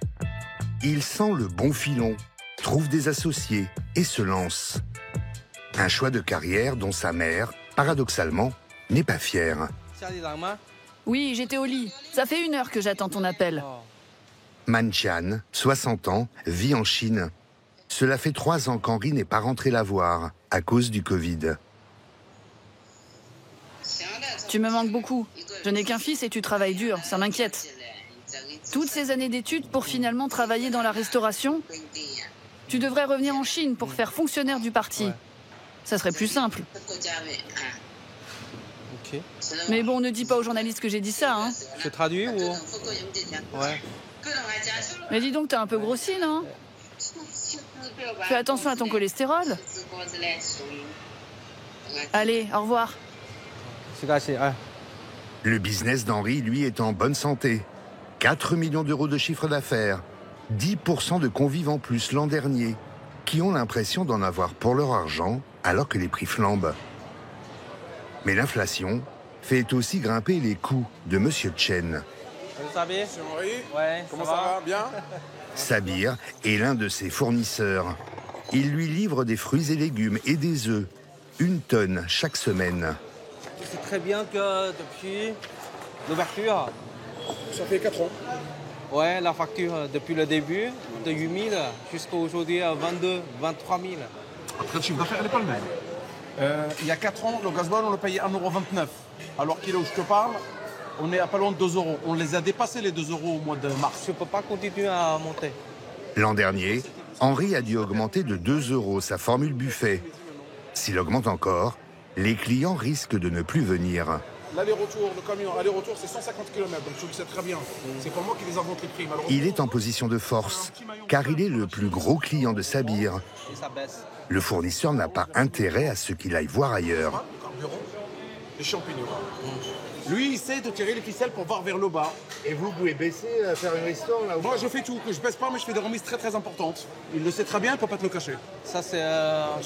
Il sent le bon filon, trouve des associés et se lance. Un choix de carrière dont sa mère, paradoxalement, n'est pas fière. Oui, j'étais au lit. Ça fait 1 heure que j'attends ton appel. Man Tian, 60 ans, vit en Chine. Cela fait 3 ans qu'Henri n'est pas rentré la voir à cause du Covid. Tu me manques beaucoup. Je n'ai qu'un fils et tu travailles dur, ça m'inquiète. Toutes ces années d'études pour finalement travailler dans la restauration? Tu devrais revenir en Chine pour faire fonctionnaire du parti. Ça serait plus simple. Ok. Mais bon, ne dis pas aux journalistes que j'ai dit ça, hein. Je traduis ou... Ouais. Mais dis donc, t'as un peu grossi, non? Fais attention à ton cholestérol. Allez, au revoir. Le business d'Henri, lui, est en bonne santé. 4 millions d'euros de chiffre d'affaires, 10% de convives en plus l'an dernier, qui ont l'impression d'en avoir pour leur argent alors que les prix flambent. Mais l'inflation fait aussi grimper les coûts de Monsieur Chen. Salut Sabir. Ouais, comment ça va? Bien. Sabir est l'un de ses fournisseurs. Il lui livre des fruits et légumes et des œufs, 1 tonne chaque semaine. Tu sais très bien que depuis l'ouverture... Ça fait 4 ans. Ouais, la facture depuis le début, de 8 000 jusqu'à aujourd'hui à 22 23 000. Après, le chiffre d'affaires n'est pas le même. Il y a 4 ans, le gasoil, on le payait 1,29 €. Alors qu'il est où je te parle, on est à pas loin de 2 €. On les a dépassés, les 2 € au mois de mars. Je ne peux pas continuer à monter. L'an dernier, Henri a dû augmenter de 2 € sa formule buffet. S'il augmente encore, les clients risquent de ne plus venir. L'aller-retour, le camion, aller-retour, c'est 150 km, donc je le sais très bien. C'est pas moi qui les invente les prix, malheureusement. Il est en position de force, car il est le plus gros client de Sabir. Le fournisseur n'a pas intérêt à ce qu'il aille voir ailleurs. Les champignons. Lui, il sait de tirer les ficelles pour voir vers le bas. Et vous pouvez baisser, faire une ristourne là? Moi, je fais tout. Je baisse pas, mais je fais des remises très très importantes. Il le sait très bien, il ne peut pas te le cacher. Ça, c'est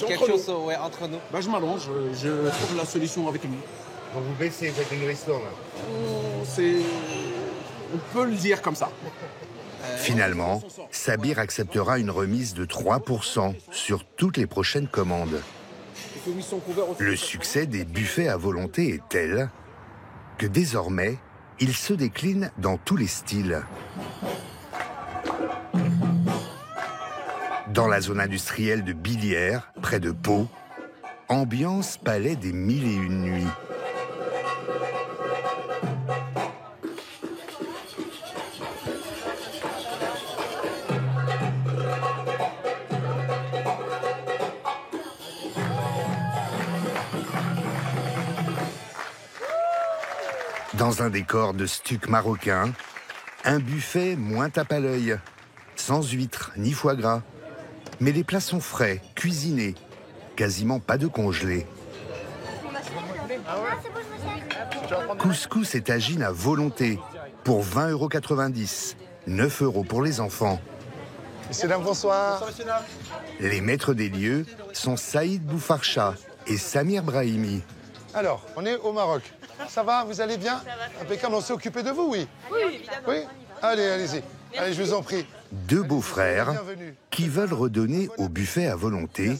quelque chose entre nous. Ben, je m'allonge, je trouve la solution avec lui. Donc vous baissez, vous faites une ristourne? On peut le dire comme ça. Finalement, Sabir acceptera une remise de 3% sur toutes les prochaines commandes. Le succès des buffets à volonté est tel que désormais, il se décline dans tous les styles. Dans la zone industrielle de Billières, près de Pau, ambiance palais des 1001 nuits. Dans un décor de stuc marocain, un buffet moins tape à l'œil, sans huîtres ni foie gras. Mais les plats sont frais, cuisinés, quasiment pas de congelés. Couscous et tagine à volonté, pour 20,90 €, 9 € pour les enfants. Messieurs, dames, bonsoir. Les maîtres des lieux sont Saïd Boufarcha et Samir Brahimi. Alors, on est au Maroc. Ça va, vous allez bien? Impeccable, on s'est occupé de vous, oui? Oui, évidemment. Oui? Allez, allez-y. Allez, je vous en prie. 2 beaux-frères qui veulent redonner au buffet à volonté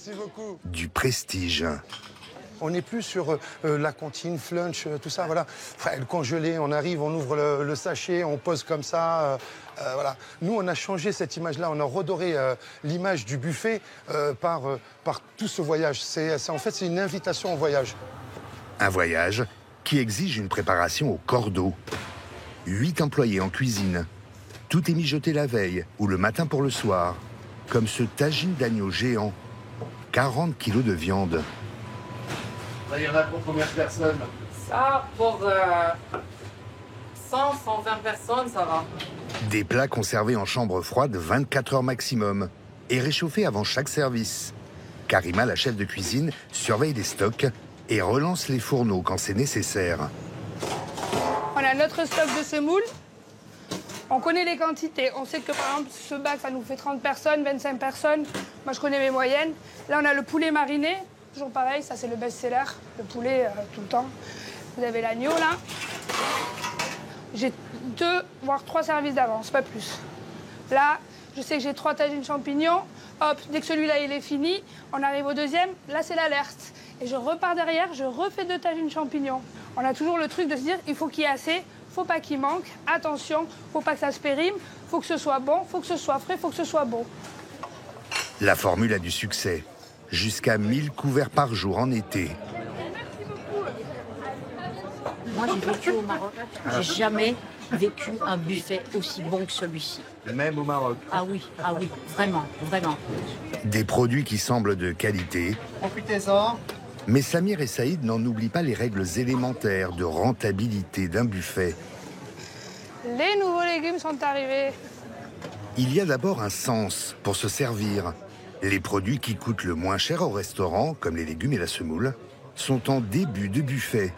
du prestige. On n'est plus sur la comptine, flunch, tout ça, voilà. Le congelé, on arrive, on ouvre le sachet, on pose comme ça, voilà. Nous, on a changé cette image-là, on a redoré l'image du buffet par tout ce voyage. En fait, c'est une invitation au voyage. Un voyage qui exige une préparation au cordeau. 8 employés en cuisine. Tout est mijoté la veille ou le matin pour le soir, comme ce tagine d'agneau géant. 40 kilos de viande. Là, il y en a pour combien de personnes? Ça, pour 100, 120 personnes, ça va. Des plats conservés en chambre froide 24 heures maximum et réchauffés avant chaque service. Karima, la chef de cuisine, surveille les stocks et relance les fourneaux quand c'est nécessaire. On a notre stock de semoule. On connaît les quantités. On sait que par exemple, ce bac, ça nous fait 30 personnes, 25 personnes. Moi, je connais mes moyennes. Là, on a le poulet mariné. Toujours pareil, ça c'est le best-seller. Le poulet, tout le temps. Vous avez l'agneau, là. J'ai 2, voire 3 services d'avance, pas plus. Là, je sais que j'ai 3 tagines champignons. Hop, dès que celui-là il est fini, on arrive au deuxième. Là, c'est l'alerte. Et je repars derrière, je refais 2 tagines champignons. On a toujours le truc de se dire, il faut qu'il y ait assez, faut pas qu'il manque. Attention, faut pas que ça se périme, faut que ce soit bon, faut que ce soit frais, faut que ce soit beau. La formule a du succès. Jusqu'à 1000 couverts par jour en été. Moi, j'ai vécu au Maroc. J'ai jamais vécu un buffet aussi bon que celui-ci. Même au Maroc. Ah oui, vraiment, vraiment. Des produits qui semblent de qualité. Profitez-en. Mais Samir et Saïd n'en oublient pas les règles élémentaires de rentabilité d'un buffet. Les nouveaux légumes sont arrivés. Il y a d'abord un sens pour se servir. Les produits qui coûtent le moins cher au restaurant, comme les légumes et la semoule, sont en début de buffet.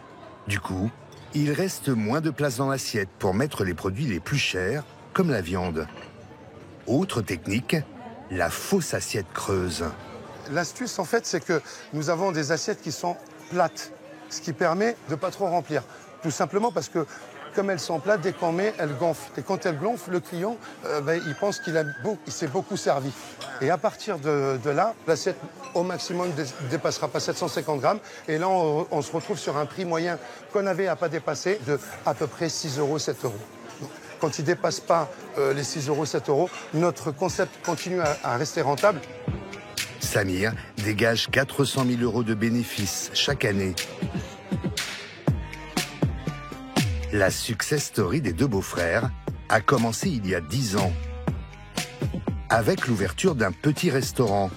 Du coup, il reste moins de place dans l'assiette pour mettre les produits les plus chers, comme la viande. Autre technique, la fausse assiette creuse. L'astuce, en fait, c'est que nous avons des assiettes qui sont plates, ce qui permet de ne pas trop remplir. Tout simplement parce que, comme elles sont plates, dès qu'on met, elles gonflent. Et quand elles gonflent, le client, il pense qu'il s'est beaucoup servi. Et à partir de là, l'assiette, au maximum, ne dépassera pas 750 grammes. Et là, on se retrouve sur un prix moyen qu'on avait à pas dépasser de à peu près 6 €, 7 €. Quand il ne dépasse pas les 6 €, 7 €, notre concept continue à rester rentable. Samir dégage 400 000 € de bénéfices chaque année. La success story des 2 beaux-frères a commencé il y a 10 ans, avec l'ouverture d'un petit restaurant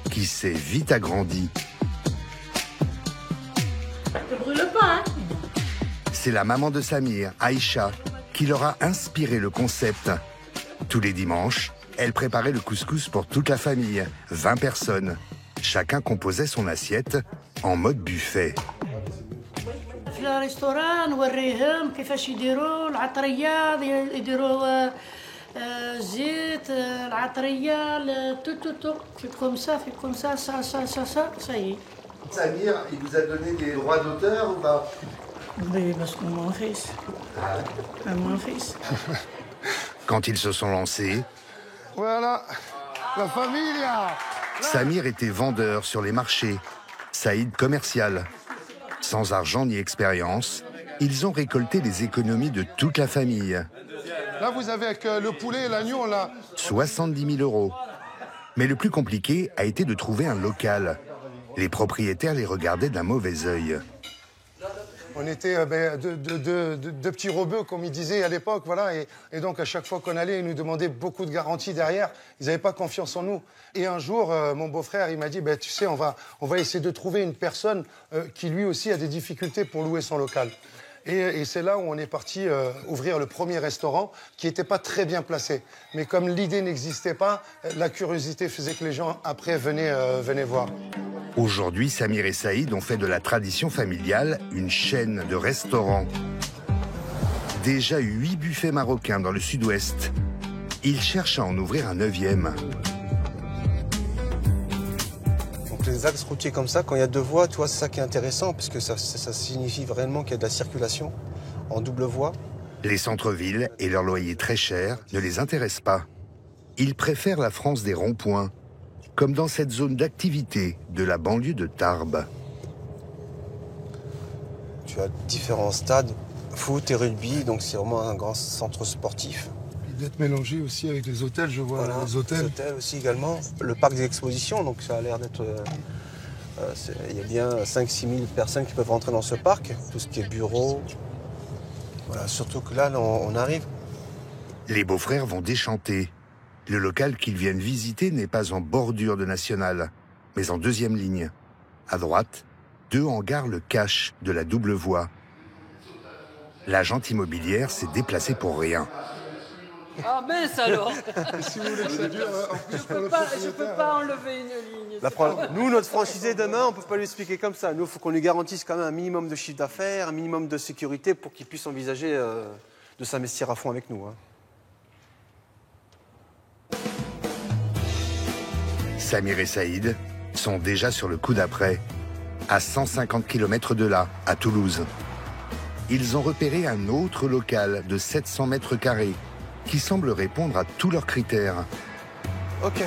qui s'est vite agrandi. Ne brûle pas, hein? C'est la maman de Samir, Aïcha, qui leur a inspiré le concept. Tous les dimanches, elle préparait le couscous pour toute la famille, 20 personnes. Chacun composait son assiette en mode buffet. في الريستوران نوريهم كيفاش يديروا العطريه يديروا زيت العطريه تو في كوم سا ça y est. Samir, il vous a donné des droits d'auteur ou pas? Oui, parce que mon fils. Mon fils. Quand ils se sont lancés, voilà, la familia. Samir était vendeur sur les marchés, Saïd commercial. Sans argent ni expérience, ils ont récolté les économies de toute la famille. Là, vous avez avec le poulet et l'agneau, là. 70 000 €. Mais le plus compliqué a été de trouver un local. Les propriétaires les regardaient d'un mauvais œil. On était de petits rebeux, comme ils disaient à l'époque, voilà. Et donc, à chaque fois qu'on allait, ils nous demandaient beaucoup de garanties derrière. Ils n'avaient pas confiance en nous. Et un jour, mon beau-frère, il m'a dit, tu sais, on va essayer de trouver une personne qui, lui aussi, a des difficultés pour louer son local. Et c'est là où on est parti ouvrir le premier restaurant, qui n'était pas très bien placé. Mais comme l'idée n'existait pas, la curiosité faisait que les gens, après, venaient voir. Aujourd'hui, Samir et Saïd ont fait de la tradition familiale une chaîne de restaurants. Déjà 8 buffets marocains dans le sud-ouest. Ils cherchent à en ouvrir un 9e. Donc les axes routiers comme ça, quand il y a 2 voies, tu vois, c'est ça qui est intéressant, parce que ça signifie vraiment qu'il y a de la circulation en double voie. Les centres-villes et leurs loyers très chers ne les intéressent pas. Ils préfèrent la France des ronds-points, comme dans cette zone d'activité de la banlieue de Tarbes. Tu as différents stades, foot et rugby, donc c'est vraiment un grand centre sportif. Il doit être mélangé aussi avec les hôtels, je vois, voilà, les hôtels. Les hôtels aussi également. Le parc des expositions, donc ça a l'air d'être... il y a bien 5-6 000 personnes qui peuvent rentrer dans ce parc, tout ce qui est bureau. Voilà, surtout que là, on arrive. Les beaux-frères vont déchanter. Le local qu'ils viennent visiter n'est pas en bordure de National. mais en deuxième ligne. À droite, 2 hangars le cachent de la double voie. L'agente immobilière s'est déplacée pour rien. Ah mince alors. Si vous voulez que ça dure, en plus, Je peux pas enlever une ligne. Nous, notre franchisé demain, on ne peut pas lui expliquer comme ça. Nous, il faut qu'on lui garantisse quand même un minimum de chiffre d'affaires, un minimum de sécurité pour qu'il puisse envisager de s'investir à fond avec nous. Hein. Samir et Saïd sont déjà sur le coup d'après, à 150 km de là, à Toulouse. Ils ont repéré un autre local de 700 mètres carrés qui semble répondre à tous leurs critères. Ok.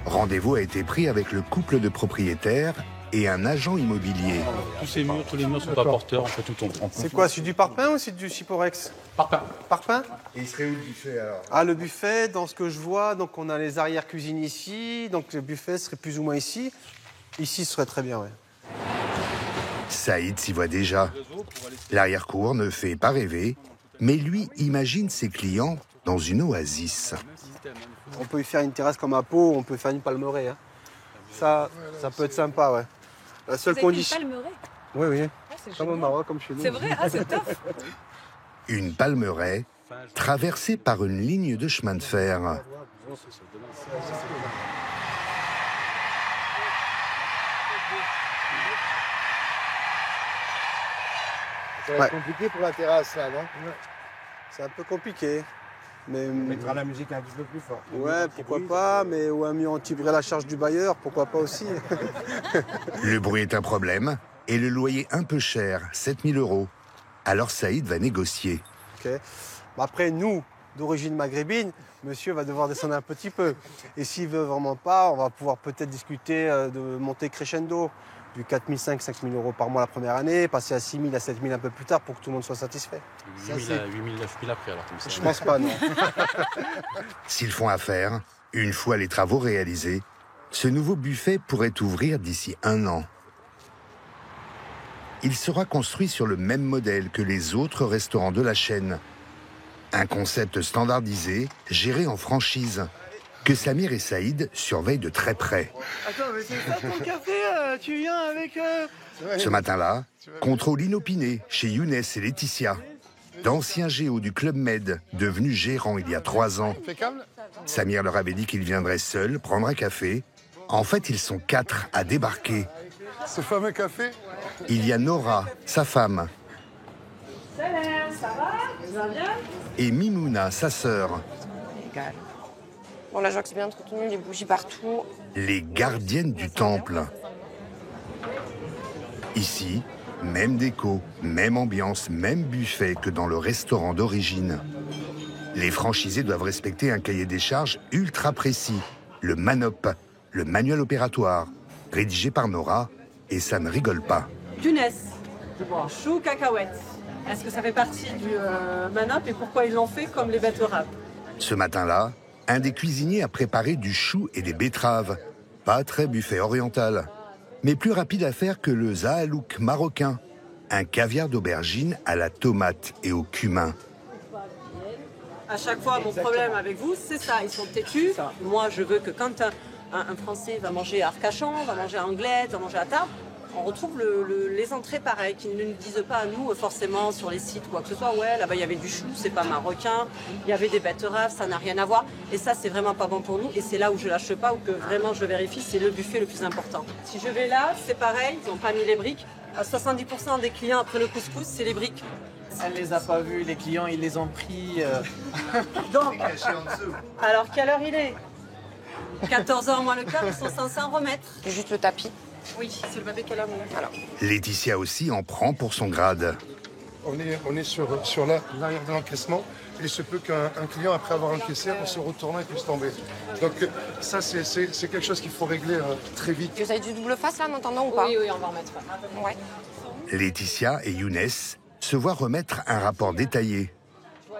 Rendez-vous a été pris avec le couple de propriétaires et un agent immobilier. Tous les murs sont pas porteurs, en fait, tout tombe. C'est quoi, c'est du parpaing ou c'est du Chiporex? Parpaing. Parpaing? Et il serait où le buffet alors? Ah, le buffet, dans ce que je vois, donc on a les arrière-cuisines ici, donc le buffet serait plus ou moins ici. Ici, ce serait très bien, ouais. Saïd s'y voit déjà. L'arrière-cour ne fait pas rêver, mais lui imagine ses clients dans une oasis. On peut y faire une terrasse comme à Pau, on peut faire une palmeraie. Hein. Ça peut être sympa, ouais. La seule condition. Une palmeraie? Oui, oui. C'est comme au Maroc, comme chez nous. C'est vrai? Ah, c'est top. Une palmeraie traversée par une ligne de chemin de fer. Ça va être compliqué pour la terrasse, là, non? C'est un peu compliqué. Mais on mettra la musique un petit peu plus fort. Ouais, pourquoi pas, mais ou un mieux en tirer la charge du bailleur, pourquoi pas aussi. Le bruit est un problème et le loyer un peu cher, 7 000 €. Alors Saïd va négocier. Ok. Après, nous, d'origine maghrébine, monsieur va devoir descendre un petit peu. Et s'il veut vraiment pas, on va pouvoir peut-être discuter de monter crescendo. Du 4 500, 5 000 € par mois la première année, passer à 6 000, à 7 000 un peu plus tard pour que tout le monde soit satisfait. 8 000, 9 000 après, alors comme ça. Je pense pas, non. S'ils font affaire, une fois les travaux réalisés, ce nouveau buffet pourrait ouvrir d'ici 1 an. Il sera construit sur le même modèle que les autres restaurants de la chaîne. Un concept standardisé, géré en franchise, que Samir et Saïd surveillent de très près. Attends, mais c'est ça ton café, tu viens avec... Ce matin-là, contrôle inopiné chez Younes et Laetitia, d'anciens géos du Club Med, devenus gérants il y a 3 ans. Samir leur avait dit qu'il viendrait seul prendre un café. En fait, ils sont 4 à débarquer. Ce fameux café? Il y a Nora, sa femme, Salam, ça va? Ça va bien? et Mimouna, sa sœur, Bon, là, je vois que c'est bien entretenu, les bougies partout. les gardiennes du temple. Ici, même déco, même ambiance, même buffet que dans le restaurant d'origine. Les franchisés doivent respecter un cahier des charges ultra précis, le MANOP, le manuel opératoire, rédigé par Nora, et ça ne rigole pas. Younes, chou, cacahuètes. Est-ce que ça fait partie du manop et pourquoi ils l'ont fait comme les betteraves? Ce matin-là, un des cuisiniers a préparé du chou et des betteraves. Pas très buffet oriental, mais plus rapide à faire que le zahalouk marocain, un caviar d'aubergine à la tomate et au cumin. À chaque fois, mon problème avec vous, c'est ça. Ils sont têtus. Moi, je veux que quand un Français va manger à Arcachon, va manger à Anglet, va manger à table, on retrouve les entrées pareilles, qui ne nous disent pas à nous forcément sur les sites quoi que ce soit. Ouais, là-bas il y avait du chou, c'est pas marocain. Il y avait des betteraves, ça n'a rien à voir. Et ça, c'est vraiment pas bon pour nous. Et c'est là où je lâche pas, ou que vraiment je vérifie, c'est le buffet le plus important. Si je vais là, c'est pareil, ils n'ont pas mis les briques. À 70% des clients après le couscous, c'est les briques. Elle les a pas vus, les clients, ils les ont pris. Donc, alors quelle heure il est 14h moins le quart, ils sont censés en remettre. Juste le tapis. Oui, c'est le papier qu'elle a mis. Alors. Laetitia aussi en prend pour son grade. On est sur l'arrière de l'encaissement. Il se peut qu'un client, après avoir encaissé, en se retournant, il puisse tomber. Donc ça, c'est quelque chose qu'il faut régler très vite. Vous avez du double face là en attendant ou pas? Oui, on va en mettre. Ouais. Laetitia et Younes se voient remettre un rapport détaillé.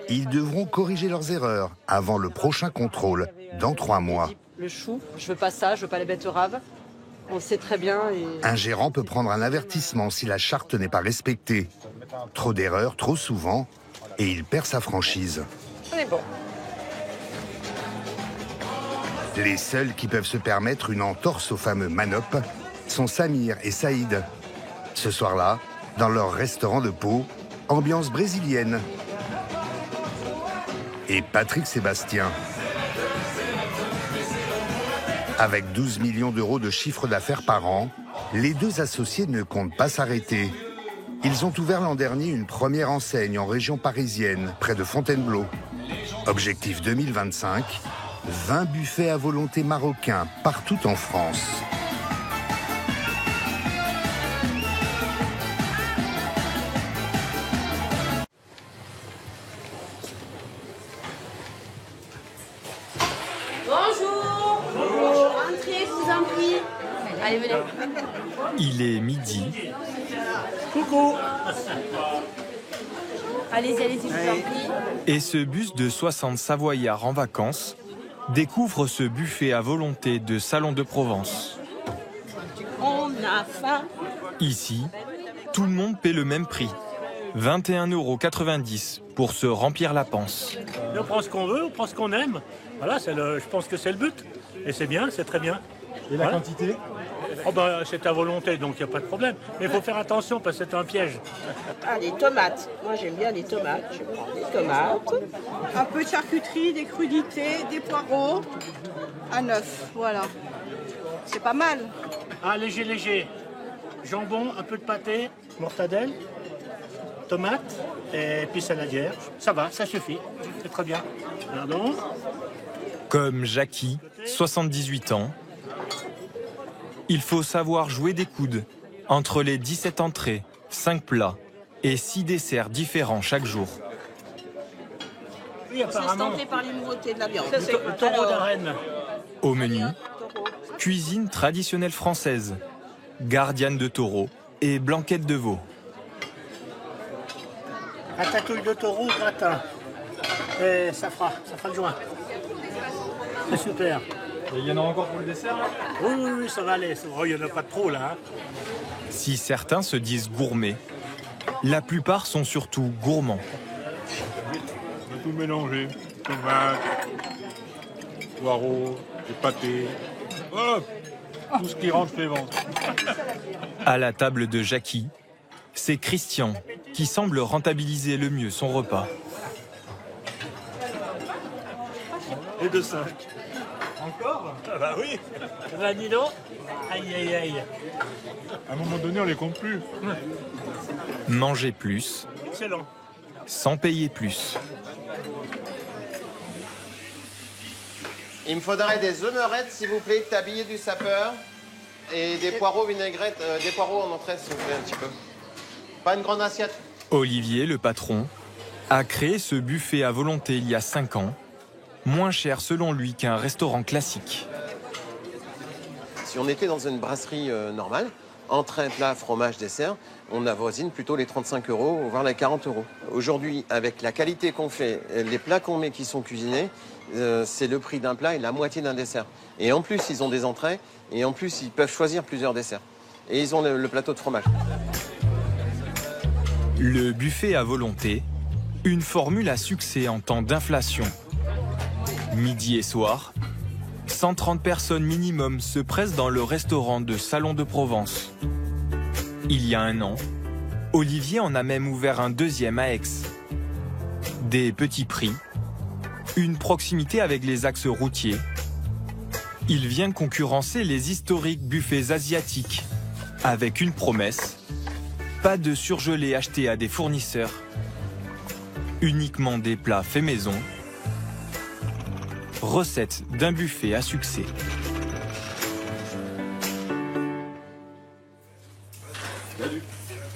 Ils devront corriger leurs erreurs avant le prochain contrôle, dans 3 mois. Le chou, je veux pas ça, je veux pas les betteraves. On le sait très bien. Un gérant peut prendre un avertissement si la charte n'est pas respectée. Trop d'erreurs, trop souvent, et il perd sa franchise. On est bon. Les seuls qui peuvent se permettre une entorse au fameux Manop sont Samir et Saïd. Ce soir-là, dans leur restaurant de Pau, ambiance brésilienne. Et Patrick Sébastien. Avec 12 millions d'euros de chiffre d'affaires par an, les deux associés ne comptent pas s'arrêter. Ils ont ouvert l'an dernier une première enseigne en région parisienne, près de Fontainebleau. Objectif 2025, 20 buffets à volonté marocains partout en France. Bonjour. Bonjour. Entrez, je vous en prie. Allez, venez. Il est midi. Coucou. Allez-y, allez-y, je vous en prie. Et ce bus de 60 Savoyards en vacances découvre ce buffet à volonté de Salon de Provence. On a faim. Ici, tout le monde paie le même prix. 21,90 € pour se remplir la panse. On prend ce qu'on veut, on prend ce qu'on aime. Voilà, je pense que c'est le but. Et c'est bien, c'est très bien. Et la quantité ? Oh ben, c'est à volonté, donc il n'y a pas de problème. Mais il faut faire attention parce que c'est un piège. Ah, des tomates. Moi, j'aime bien les tomates. Je prends des tomates. Un peu de charcuterie, des crudités, des poireaux. À 9, voilà. C'est pas mal. Ah, léger, léger. Jambon, un peu de pâté, mortadelle, tomates et puis saladière. Ça va, ça suffit. C'est très bien. Pardon. Comme Jackie, 78 ans, il faut savoir jouer des coudes entre les 17 entrées, 5 plats et 6 desserts différents chaque jour. Oui, apparemment. C'est par les nouveautés de la viande. Le taureau d'arène. Au menu, cuisine traditionnelle française, gardienne de taureau et blanquette de veau. Ratatouille de taureau, gratin. Et ça fera le joint. C'est super. Il y en a encore pour le dessert là ? Oui, ça va aller. Oh, il n'y en a pas trop là. Si certains se disent gourmets, la plupart sont surtout gourmands. On va tout mélanger. Tomates, poireaux, des pâtés. Hop, tout ce qui rentre les ventres. À la table de Jackie, c'est Christian qui semble rentabiliser le mieux son repas. Et de 5. Encore ? Ah bah oui. Bah dis donc. Aïe, aïe, aïe. À un moment donné, on les compte plus. Manger plus, Excellent. sans payer plus. Il me faudrait des omelettes, s'il vous plaît, tablier du sapeur et des poireaux vinaigrettes, des poireaux en entrée, s'il vous plaît, un petit peu. Pas une grande assiette. Olivier, le patron, a créé ce buffet à volonté il y a 5 ans, moins cher selon lui qu'un restaurant classique. Si on était dans une brasserie normale, entrée, plat, fromage, dessert, on avoisine plutôt les 35 €, voire les 40 €. Aujourd'hui, avec la qualité qu'on fait, les plats qu'on met qui sont cuisinés, c'est le prix d'un plat et la moitié d'un dessert. Et en plus, ils ont des entrées, et en plus, ils peuvent choisir plusieurs desserts. Et ils ont le plateau de fromage. Le buffet à volonté, une formule à succès en temps d'inflation. Midi et soir, 130 personnes minimum se pressent dans le restaurant de Salon de Provence. Il y a 1 an, Olivier en a même ouvert un deuxième à Aix. Des petits prix, une proximité avec les axes routiers. Il vient concurrencer les historiques buffets asiatiques, avec une promesse, pas de surgelés achetés à des fournisseurs, uniquement des plats faits maison. Recette d'un buffet à succès.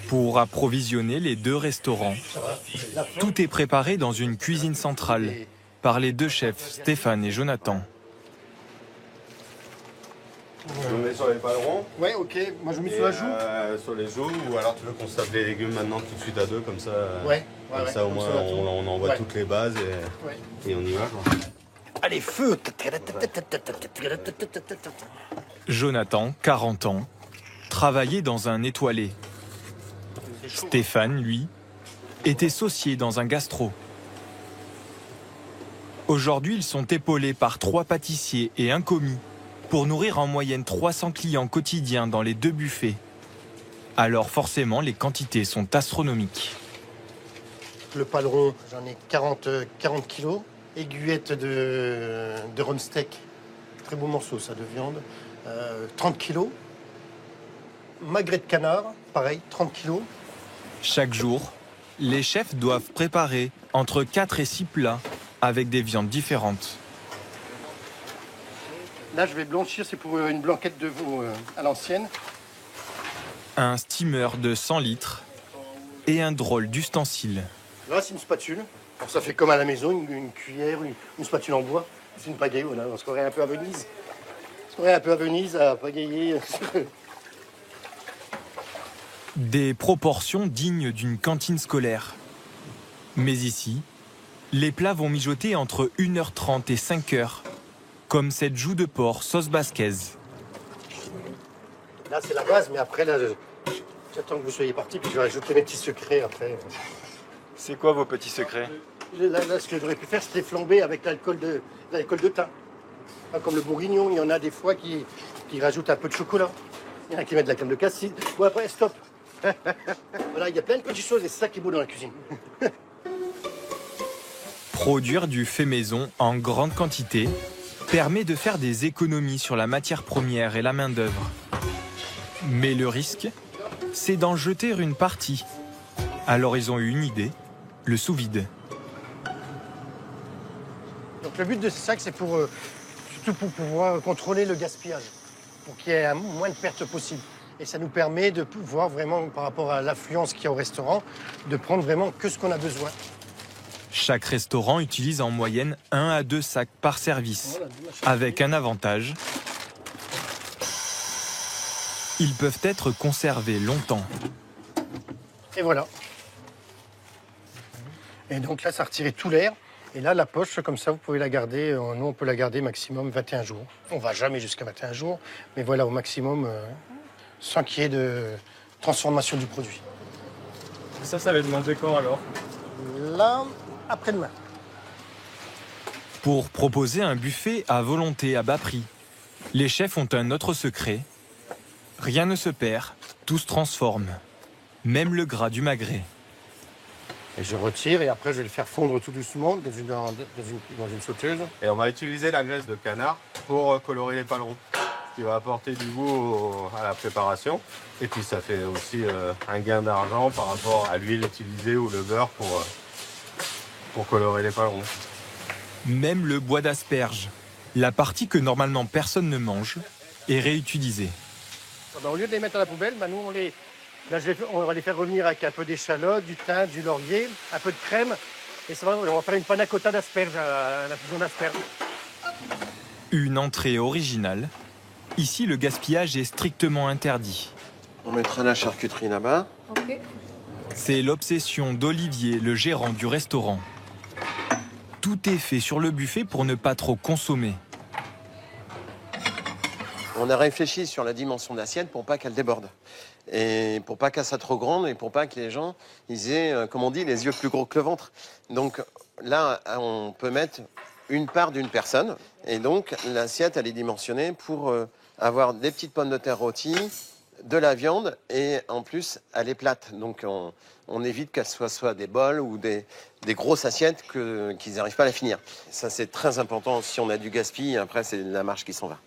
Pour approvisionner les 2 restaurants, tout est préparé dans une cuisine centrale par les 2 chefs, Stéphane et Jonathan. Je me mets sur les palerons. Ouais, ok. Moi, je mets sur la joue. Sur les joues, ou alors tu veux qu'on se tape les légumes maintenant tout de suite à 2, comme ça. Comme ça, au moins, on envoie toutes les bases et on y va. Quoi. Allez, feu! Jonathan, 40 ans, travaillait dans un étoilé. Stéphane, lui, était saucier dans un gastro. Aujourd'hui, ils sont épaulés par 3 pâtissiers et un commis pour nourrir en moyenne 300 clients quotidiens dans les 2 buffets. Alors forcément, les quantités sont astronomiques. Le paleron, j'en ai 40 kilos. Aiguillette de rhum steak, très beau morceau ça de viande, 30 kilos. Magret de canard, pareil, 30 kilos. Chaque jour, les chefs doivent préparer entre 4 et 6 plats avec des viandes différentes. Là, je vais blanchir, c'est pour une blanquette de veau à l'ancienne. Un steamer de 100 litres et un drôle d'ustensile. Là, c'est une spatule. Alors, ça fait comme à la maison, une cuillère, une spatule en bois. C'est une pagaille, voilà. On se croirait un peu à Venise. On se croirait un peu à Venise, à pagailler. Des proportions dignes d'une cantine scolaire. Mais ici, les plats vont mijoter entre 1h30 et 5h, comme cette joue de porc sauce basquaise. Là, c'est la base, mais après, là, j'attends que vous soyez partis, puis je vais ajouter mes petits secrets après. C'est quoi vos petits secrets? Là, ce que j'aurais pu faire, c'était flamber avec l'alcool de thym. Comme le bourguignon, il y en a des fois qui rajoutent un peu de chocolat. Il y en a qui mettent de la crème de cassis. Bon, après, stop. Voilà, il y a plein de petites choses et c'est ça qui est beau dans la cuisine. Produire du fait maison en grande quantité permet de faire des économies sur la matière première et la main-d'œuvre. Mais le risque, c'est d'en jeter une partie. Alors ils ont eu une idée, le sous-vide. Donc le but de ce sac, c'est surtout pour pouvoir contrôler le gaspillage, pour qu'il y ait moins de pertes possible. Et ça nous permet de pouvoir vraiment, par rapport à l'affluence qu'il y a au restaurant, de prendre vraiment que ce qu'on a besoin. Chaque restaurant utilise en moyenne 1 à 2 sacs par service, avec un avantage. Ils peuvent être conservés longtemps. Et voilà. Et donc là, ça a retiré tout l'air. Et là, la poche, comme ça, vous pouvez la garder. Nous, on peut la garder maximum 21 jours. On ne va jamais jusqu'à 21 jours. Mais voilà, au maximum, sans qu'il y ait de transformation du produit. Ça va être mangé quand alors? Là, après-demain. Pour proposer un buffet à volonté à bas prix, les chefs ont un autre secret. Rien ne se perd, tout se transforme. Même le gras du magret. Et je retire et après je vais le faire fondre tout doucement dans une sauteuse. Et on va utiliser la graisse de canard pour colorer les palerons, ce qui va apporter du goût à la préparation. Et puis ça fait aussi un gain d'argent par rapport à l'huile utilisée ou le beurre pour colorer les palerons. Même le bois d'asperge, la partie que normalement personne ne mange, est réutilisée. Au lieu de les mettre à la poubelle, nous on va les faire revenir avec un peu d'échalote, du thym, du laurier, un peu de crème. Et ça va, on va faire une panna cotta d'asperges à la fusion d'asperges. Une entrée originale. Ici, le gaspillage est strictement interdit. On mettra la charcuterie là-bas. Ok. C'est l'obsession d'Olivier, le gérant du restaurant. Tout est fait sur le buffet pour ne pas trop consommer. On a réfléchi sur la dimension d'assiette pour pas qu'elle déborde. Et pour pas qu'elle soit trop grande et pour pas que les gens ils aient, comme on dit, les yeux plus gros que le ventre. Donc là, on peut mettre une part d'une personne. Et donc l'assiette, elle est dimensionnée pour avoir des petites pommes de terre rôties, de la viande et en plus, elle est plate. Donc on évite qu'elle soit des bols ou des grosses assiettes qu'ils n'arrivent pas à la finir. Ça, c'est très important. Si on a du gaspillage, après, c'est la marge qui s'en va.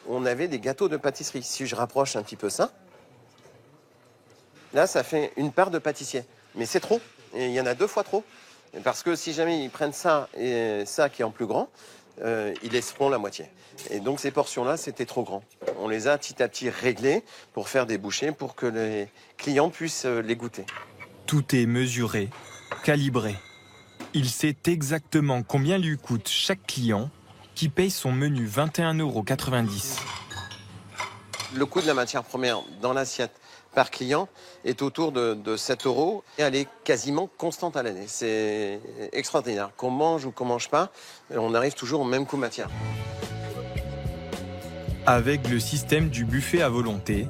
On avait des gâteaux de pâtisserie. Si je rapproche un petit peu ça, là, ça fait une part de pâtissier. Mais c'est trop. Et il y en a 2 fois trop. Parce que si jamais ils prennent ça et ça qui est en plus grand, ils laisseront la moitié. Et donc ces portions-là, c'était trop grand. On les a petit à petit réglées pour faire des bouchées pour que les clients puissent les goûter. Tout est mesuré, calibré. Il sait exactement combien lui coûte chaque client qui paye son menu 21,90 €. Le coût de la matière première dans l'assiette par client est autour de 7 € et elle est quasiment constante à l'année. C'est extraordinaire. Qu'on mange ou qu'on mange pas, on arrive toujours au même coût matière. Avec le système du buffet à volonté,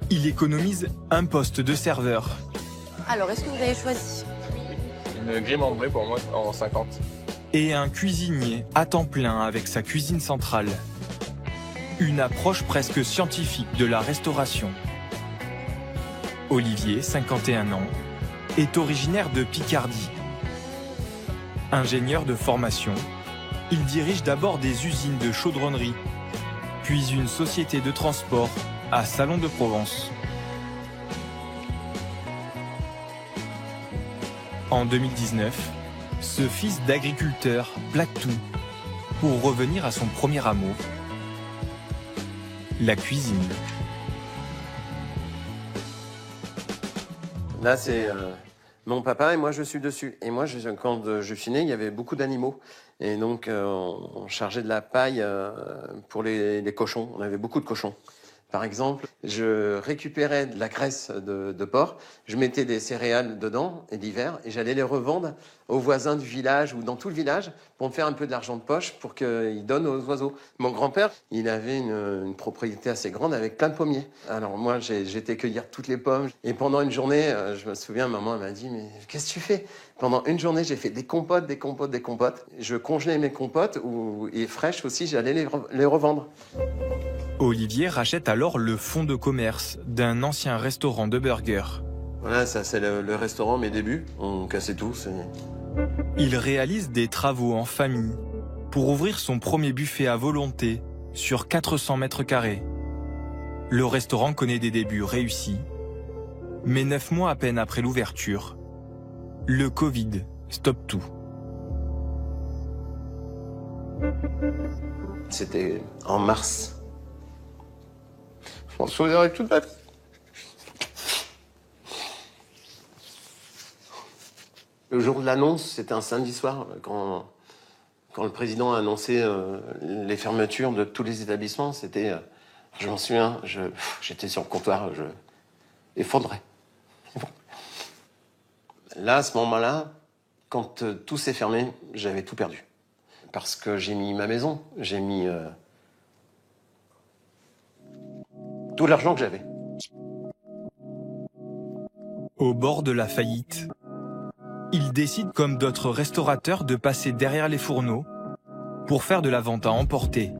il économise un poste de serveur. Alors, est-ce que vous avez choisi? Une grille membrée pour moi en 50. et un cuisinier à temps plein avec sa cuisine centrale. Une approche presque scientifique de la restauration. Olivier, 51 ans, est originaire de Picardie. Ingénieur de formation, il dirige d'abord des usines de chaudronnerie, puis une société de transport à Salon de Provence. En 2019, ce fils d'agriculteur plaque tout pour revenir à son premier amour, la cuisine. Là, c'est mon papa et moi, je suis dessus. Et moi, quand je suis né, il y avait beaucoup d'animaux. Et donc, on chargeait de la paille pour les cochons. On avait beaucoup de cochons. Par exemple, je récupérais de la graisse de porc, je mettais des céréales dedans, et l'hiver, et j'allais les revendre aux voisins du village ou dans tout le village pour me faire un peu d'argent de poche pour qu'ils donnent aux oiseaux. Mon grand-père, il avait une propriété assez grande avec plein de pommiers. Alors moi, j'étais cueillir toutes les pommes. Et pendant une journée, je me souviens, maman elle m'a dit « Mais qu'est-ce que tu fais ?» Pendant une journée, j'ai fait des compotes. Je congelais mes compotes, et fraîches aussi, j'allais les revendre. Olivier rachète alors le fonds de commerce d'un ancien restaurant de burgers. Voilà, ça c'est le restaurant, mes débuts. On cassait tout. Il réalise des travaux en famille pour ouvrir son premier buffet à volonté sur 400 mètres carrés. Le restaurant connaît des débuts réussis, mais 9 mois à peine après l'ouverture, le Covid stoppe tout. C'était en mars. Je m'en souviendrai toute ma vie. Le jour de l'annonce, c'était un samedi soir, quand le président a annoncé les fermetures de tous les établissements. C'était, je m'en souviens, j'étais sur le comptoir, je effondrais. Là, à ce moment-là, quand tout s'est fermé, j'avais tout perdu. Parce que j'ai mis ma maison, j'ai mis tout l'argent que j'avais. Au bord de la faillite, il décide, comme d'autres restaurateurs, de passer derrière les fourneaux pour faire de la vente à emporter.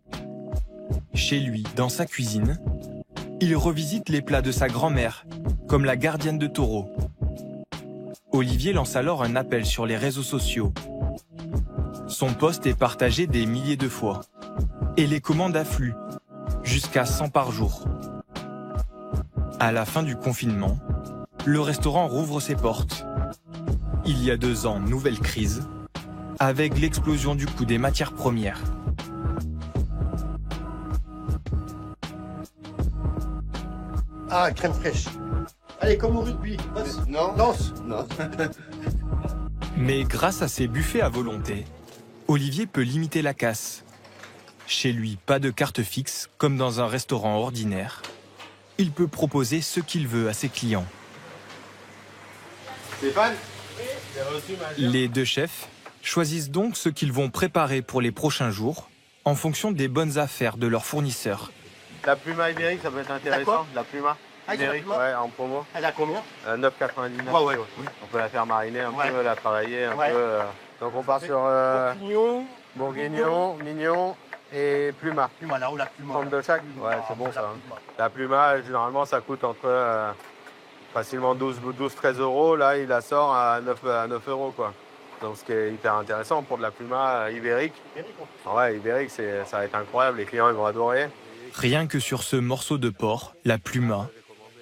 Chez lui, dans sa cuisine, il revisite les plats de sa grand-mère, comme la gardienne de taureau. Olivier lance alors un appel sur les réseaux sociaux. Son post est partagé des milliers de fois, et les commandes affluent, jusqu'à 100 par jour. À la fin du confinement, le restaurant rouvre ses portes. Il y a 2 ans, nouvelle crise, avec l'explosion du coût des matières premières. Ah, crème fraîche. Allez, comme au rugby. Non. Lance. Non. Mais grâce à ses buffets à volonté, Olivier peut limiter la casse. Chez lui, pas de carte fixe, comme dans un restaurant ordinaire. Il peut proposer ce qu'il veut à ses clients. Stéphane ? Les 2 chefs choisissent donc ce qu'ils vont préparer pour les prochains jours, en fonction des bonnes affaires de leurs fournisseurs. La pluma ibérique, ça peut être intéressant. La pluma ibérique, ouais, en promo. Elle a combien? 9,99. Ouais. On peut la faire mariner un peu, la travailler un peu. Donc on part sur bourguignon, mignon et pluma. Pluma, là où la pluma. 32 chaque. Ouais, c'est bon ça. La pluma, généralement, ça coûte entre facilement 12-13 euros. Là, il la sort à 9 euros, quoi. Donc ce qui est hyper intéressant pour de la pluma ibérique. Ouais, ibérique, ça va être incroyable. Les clients, ils vont adorer. Rien que sur ce morceau de porc, la pluma,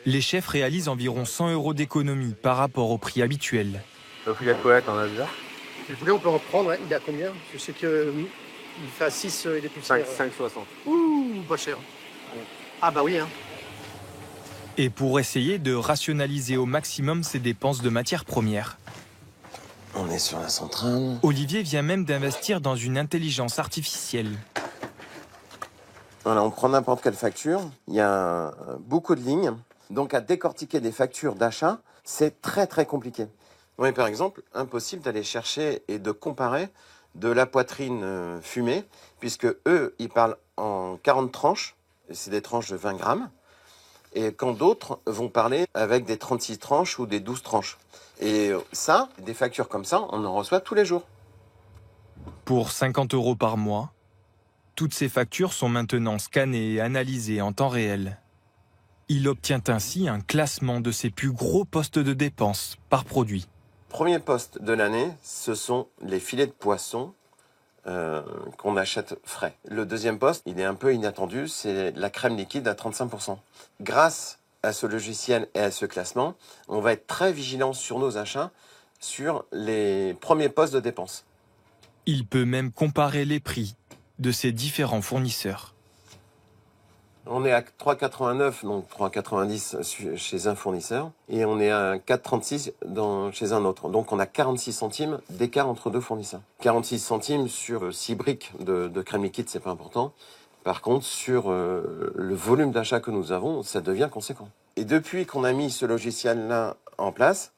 les chefs réalisent environ 100 euros d'économie par rapport au prix habituel. Le filet de poète, on a déjà. Si vous voulez, on peut en prendre. Hein. Il est à combien? Je sais qu'il fait à 6, il est plus cher. 5,60. Ouh, pas cher. Ah bah oui. Hein. Et pour essayer de rationaliser au maximum ses dépenses de matières premières, on est sur la centrale. Olivier vient même d'investir dans une intelligence artificielle. Voilà, on prend n'importe quelle facture. Il y a beaucoup de lignes. Donc à décortiquer des factures d'achat, c'est très très compliqué. Oui, par exemple, impossible d'aller chercher et de comparer de la poitrine fumée, puisque eux, ils parlent en 40 tranches, et c'est des tranches de 20 grammes, et quand d'autres vont parler avec des 36 tranches ou des 12 tranches. Et ça, des factures comme ça, on en reçoit tous les jours. Pour 50 € par mois, toutes ces factures sont maintenant scannées et analysées en temps réel. Il obtient ainsi un classement de ses plus gros postes de dépenses par produit. Premier poste de l'année, ce sont les filets de poisson qu'on achète frais. Le deuxième poste, il est un peu inattendu, c'est la crème liquide à 35%. Grâce à ce logiciel et à ce classement, on va être très vigilant sur nos achats, sur les premiers postes de dépenses. Il peut même comparer les prix de ses différents fournisseurs. On est à 3,89, donc 3,90 chez un fournisseur, et on est à 4,36 chez un autre. Donc on a 46 centimes d'écart entre deux fournisseurs. 46 centimes sur 6 briques de crème liquide, c'est pas important. Par contre, sur le volume d'achat que nous avons, ça devient conséquent. Et depuis qu'on a mis ce logiciel-là en place,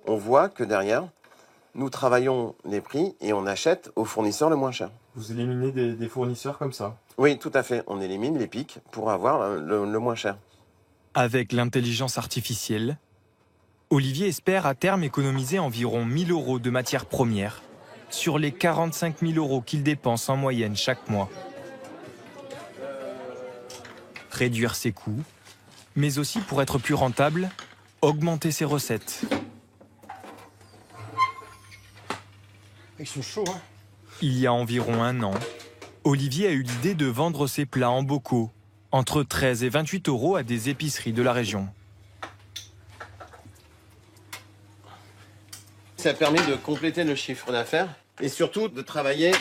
on voit que derrière, nous travaillons les prix et on achète au fournisseur le moins cher. Vous éliminez des fournisseurs comme ça? Oui, tout à fait. On élimine les pics pour avoir le moins cher. Avec l'intelligence artificielle, Olivier espère à terme économiser environ 1 000 € de matières premières sur les 45 000 € qu'il dépense en moyenne chaque mois. Réduire ses coûts, mais aussi pour être plus rentable, augmenter ses recettes. Ils sont chauds, hein? Il y a environ 1 an, Olivier a eu l'idée de vendre ses plats en bocaux, entre 13 et 28 € à des épiceries de la région. Ça permet de compléter le chiffre d'affaires et surtout de travailler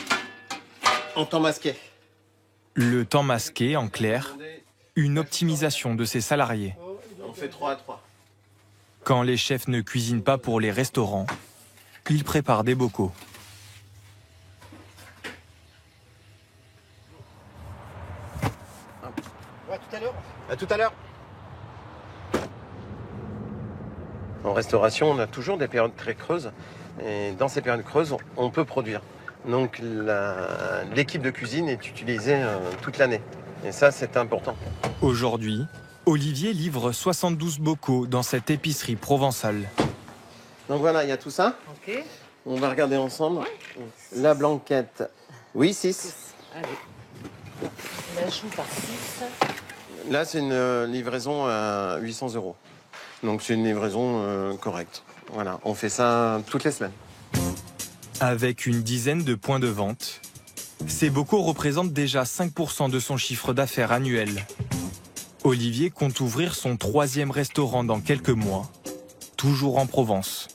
en temps masqué. Le temps masqué, en clair, une optimisation de ses salariés. On fait 3 à 3. Quand les chefs ne cuisinent pas pour les restaurants, ils préparent des bocaux. Ouais, tout à l'heure. À tout à l'heure. En restauration, on a toujours des périodes très creuses. Et dans ces périodes creuses, on peut produire. Donc l'équipe de cuisine est utilisée toute l'année. Et ça, c'est important. Aujourd'hui, Olivier livre 72 bocaux dans cette épicerie provençale. Donc voilà, il y a tout ça. Ok. On va regarder ensemble. La blanquette. Oui, 6. Allez. La joue par 6. Là, c'est une livraison à 800 €. Donc c'est une livraison correcte. Voilà, on fait ça toutes les semaines. Avec une dizaine de points de vente, ces bocaux représentent déjà 5% de son chiffre d'affaires annuel. Olivier compte ouvrir son 3e restaurant dans quelques mois, toujours en Provence.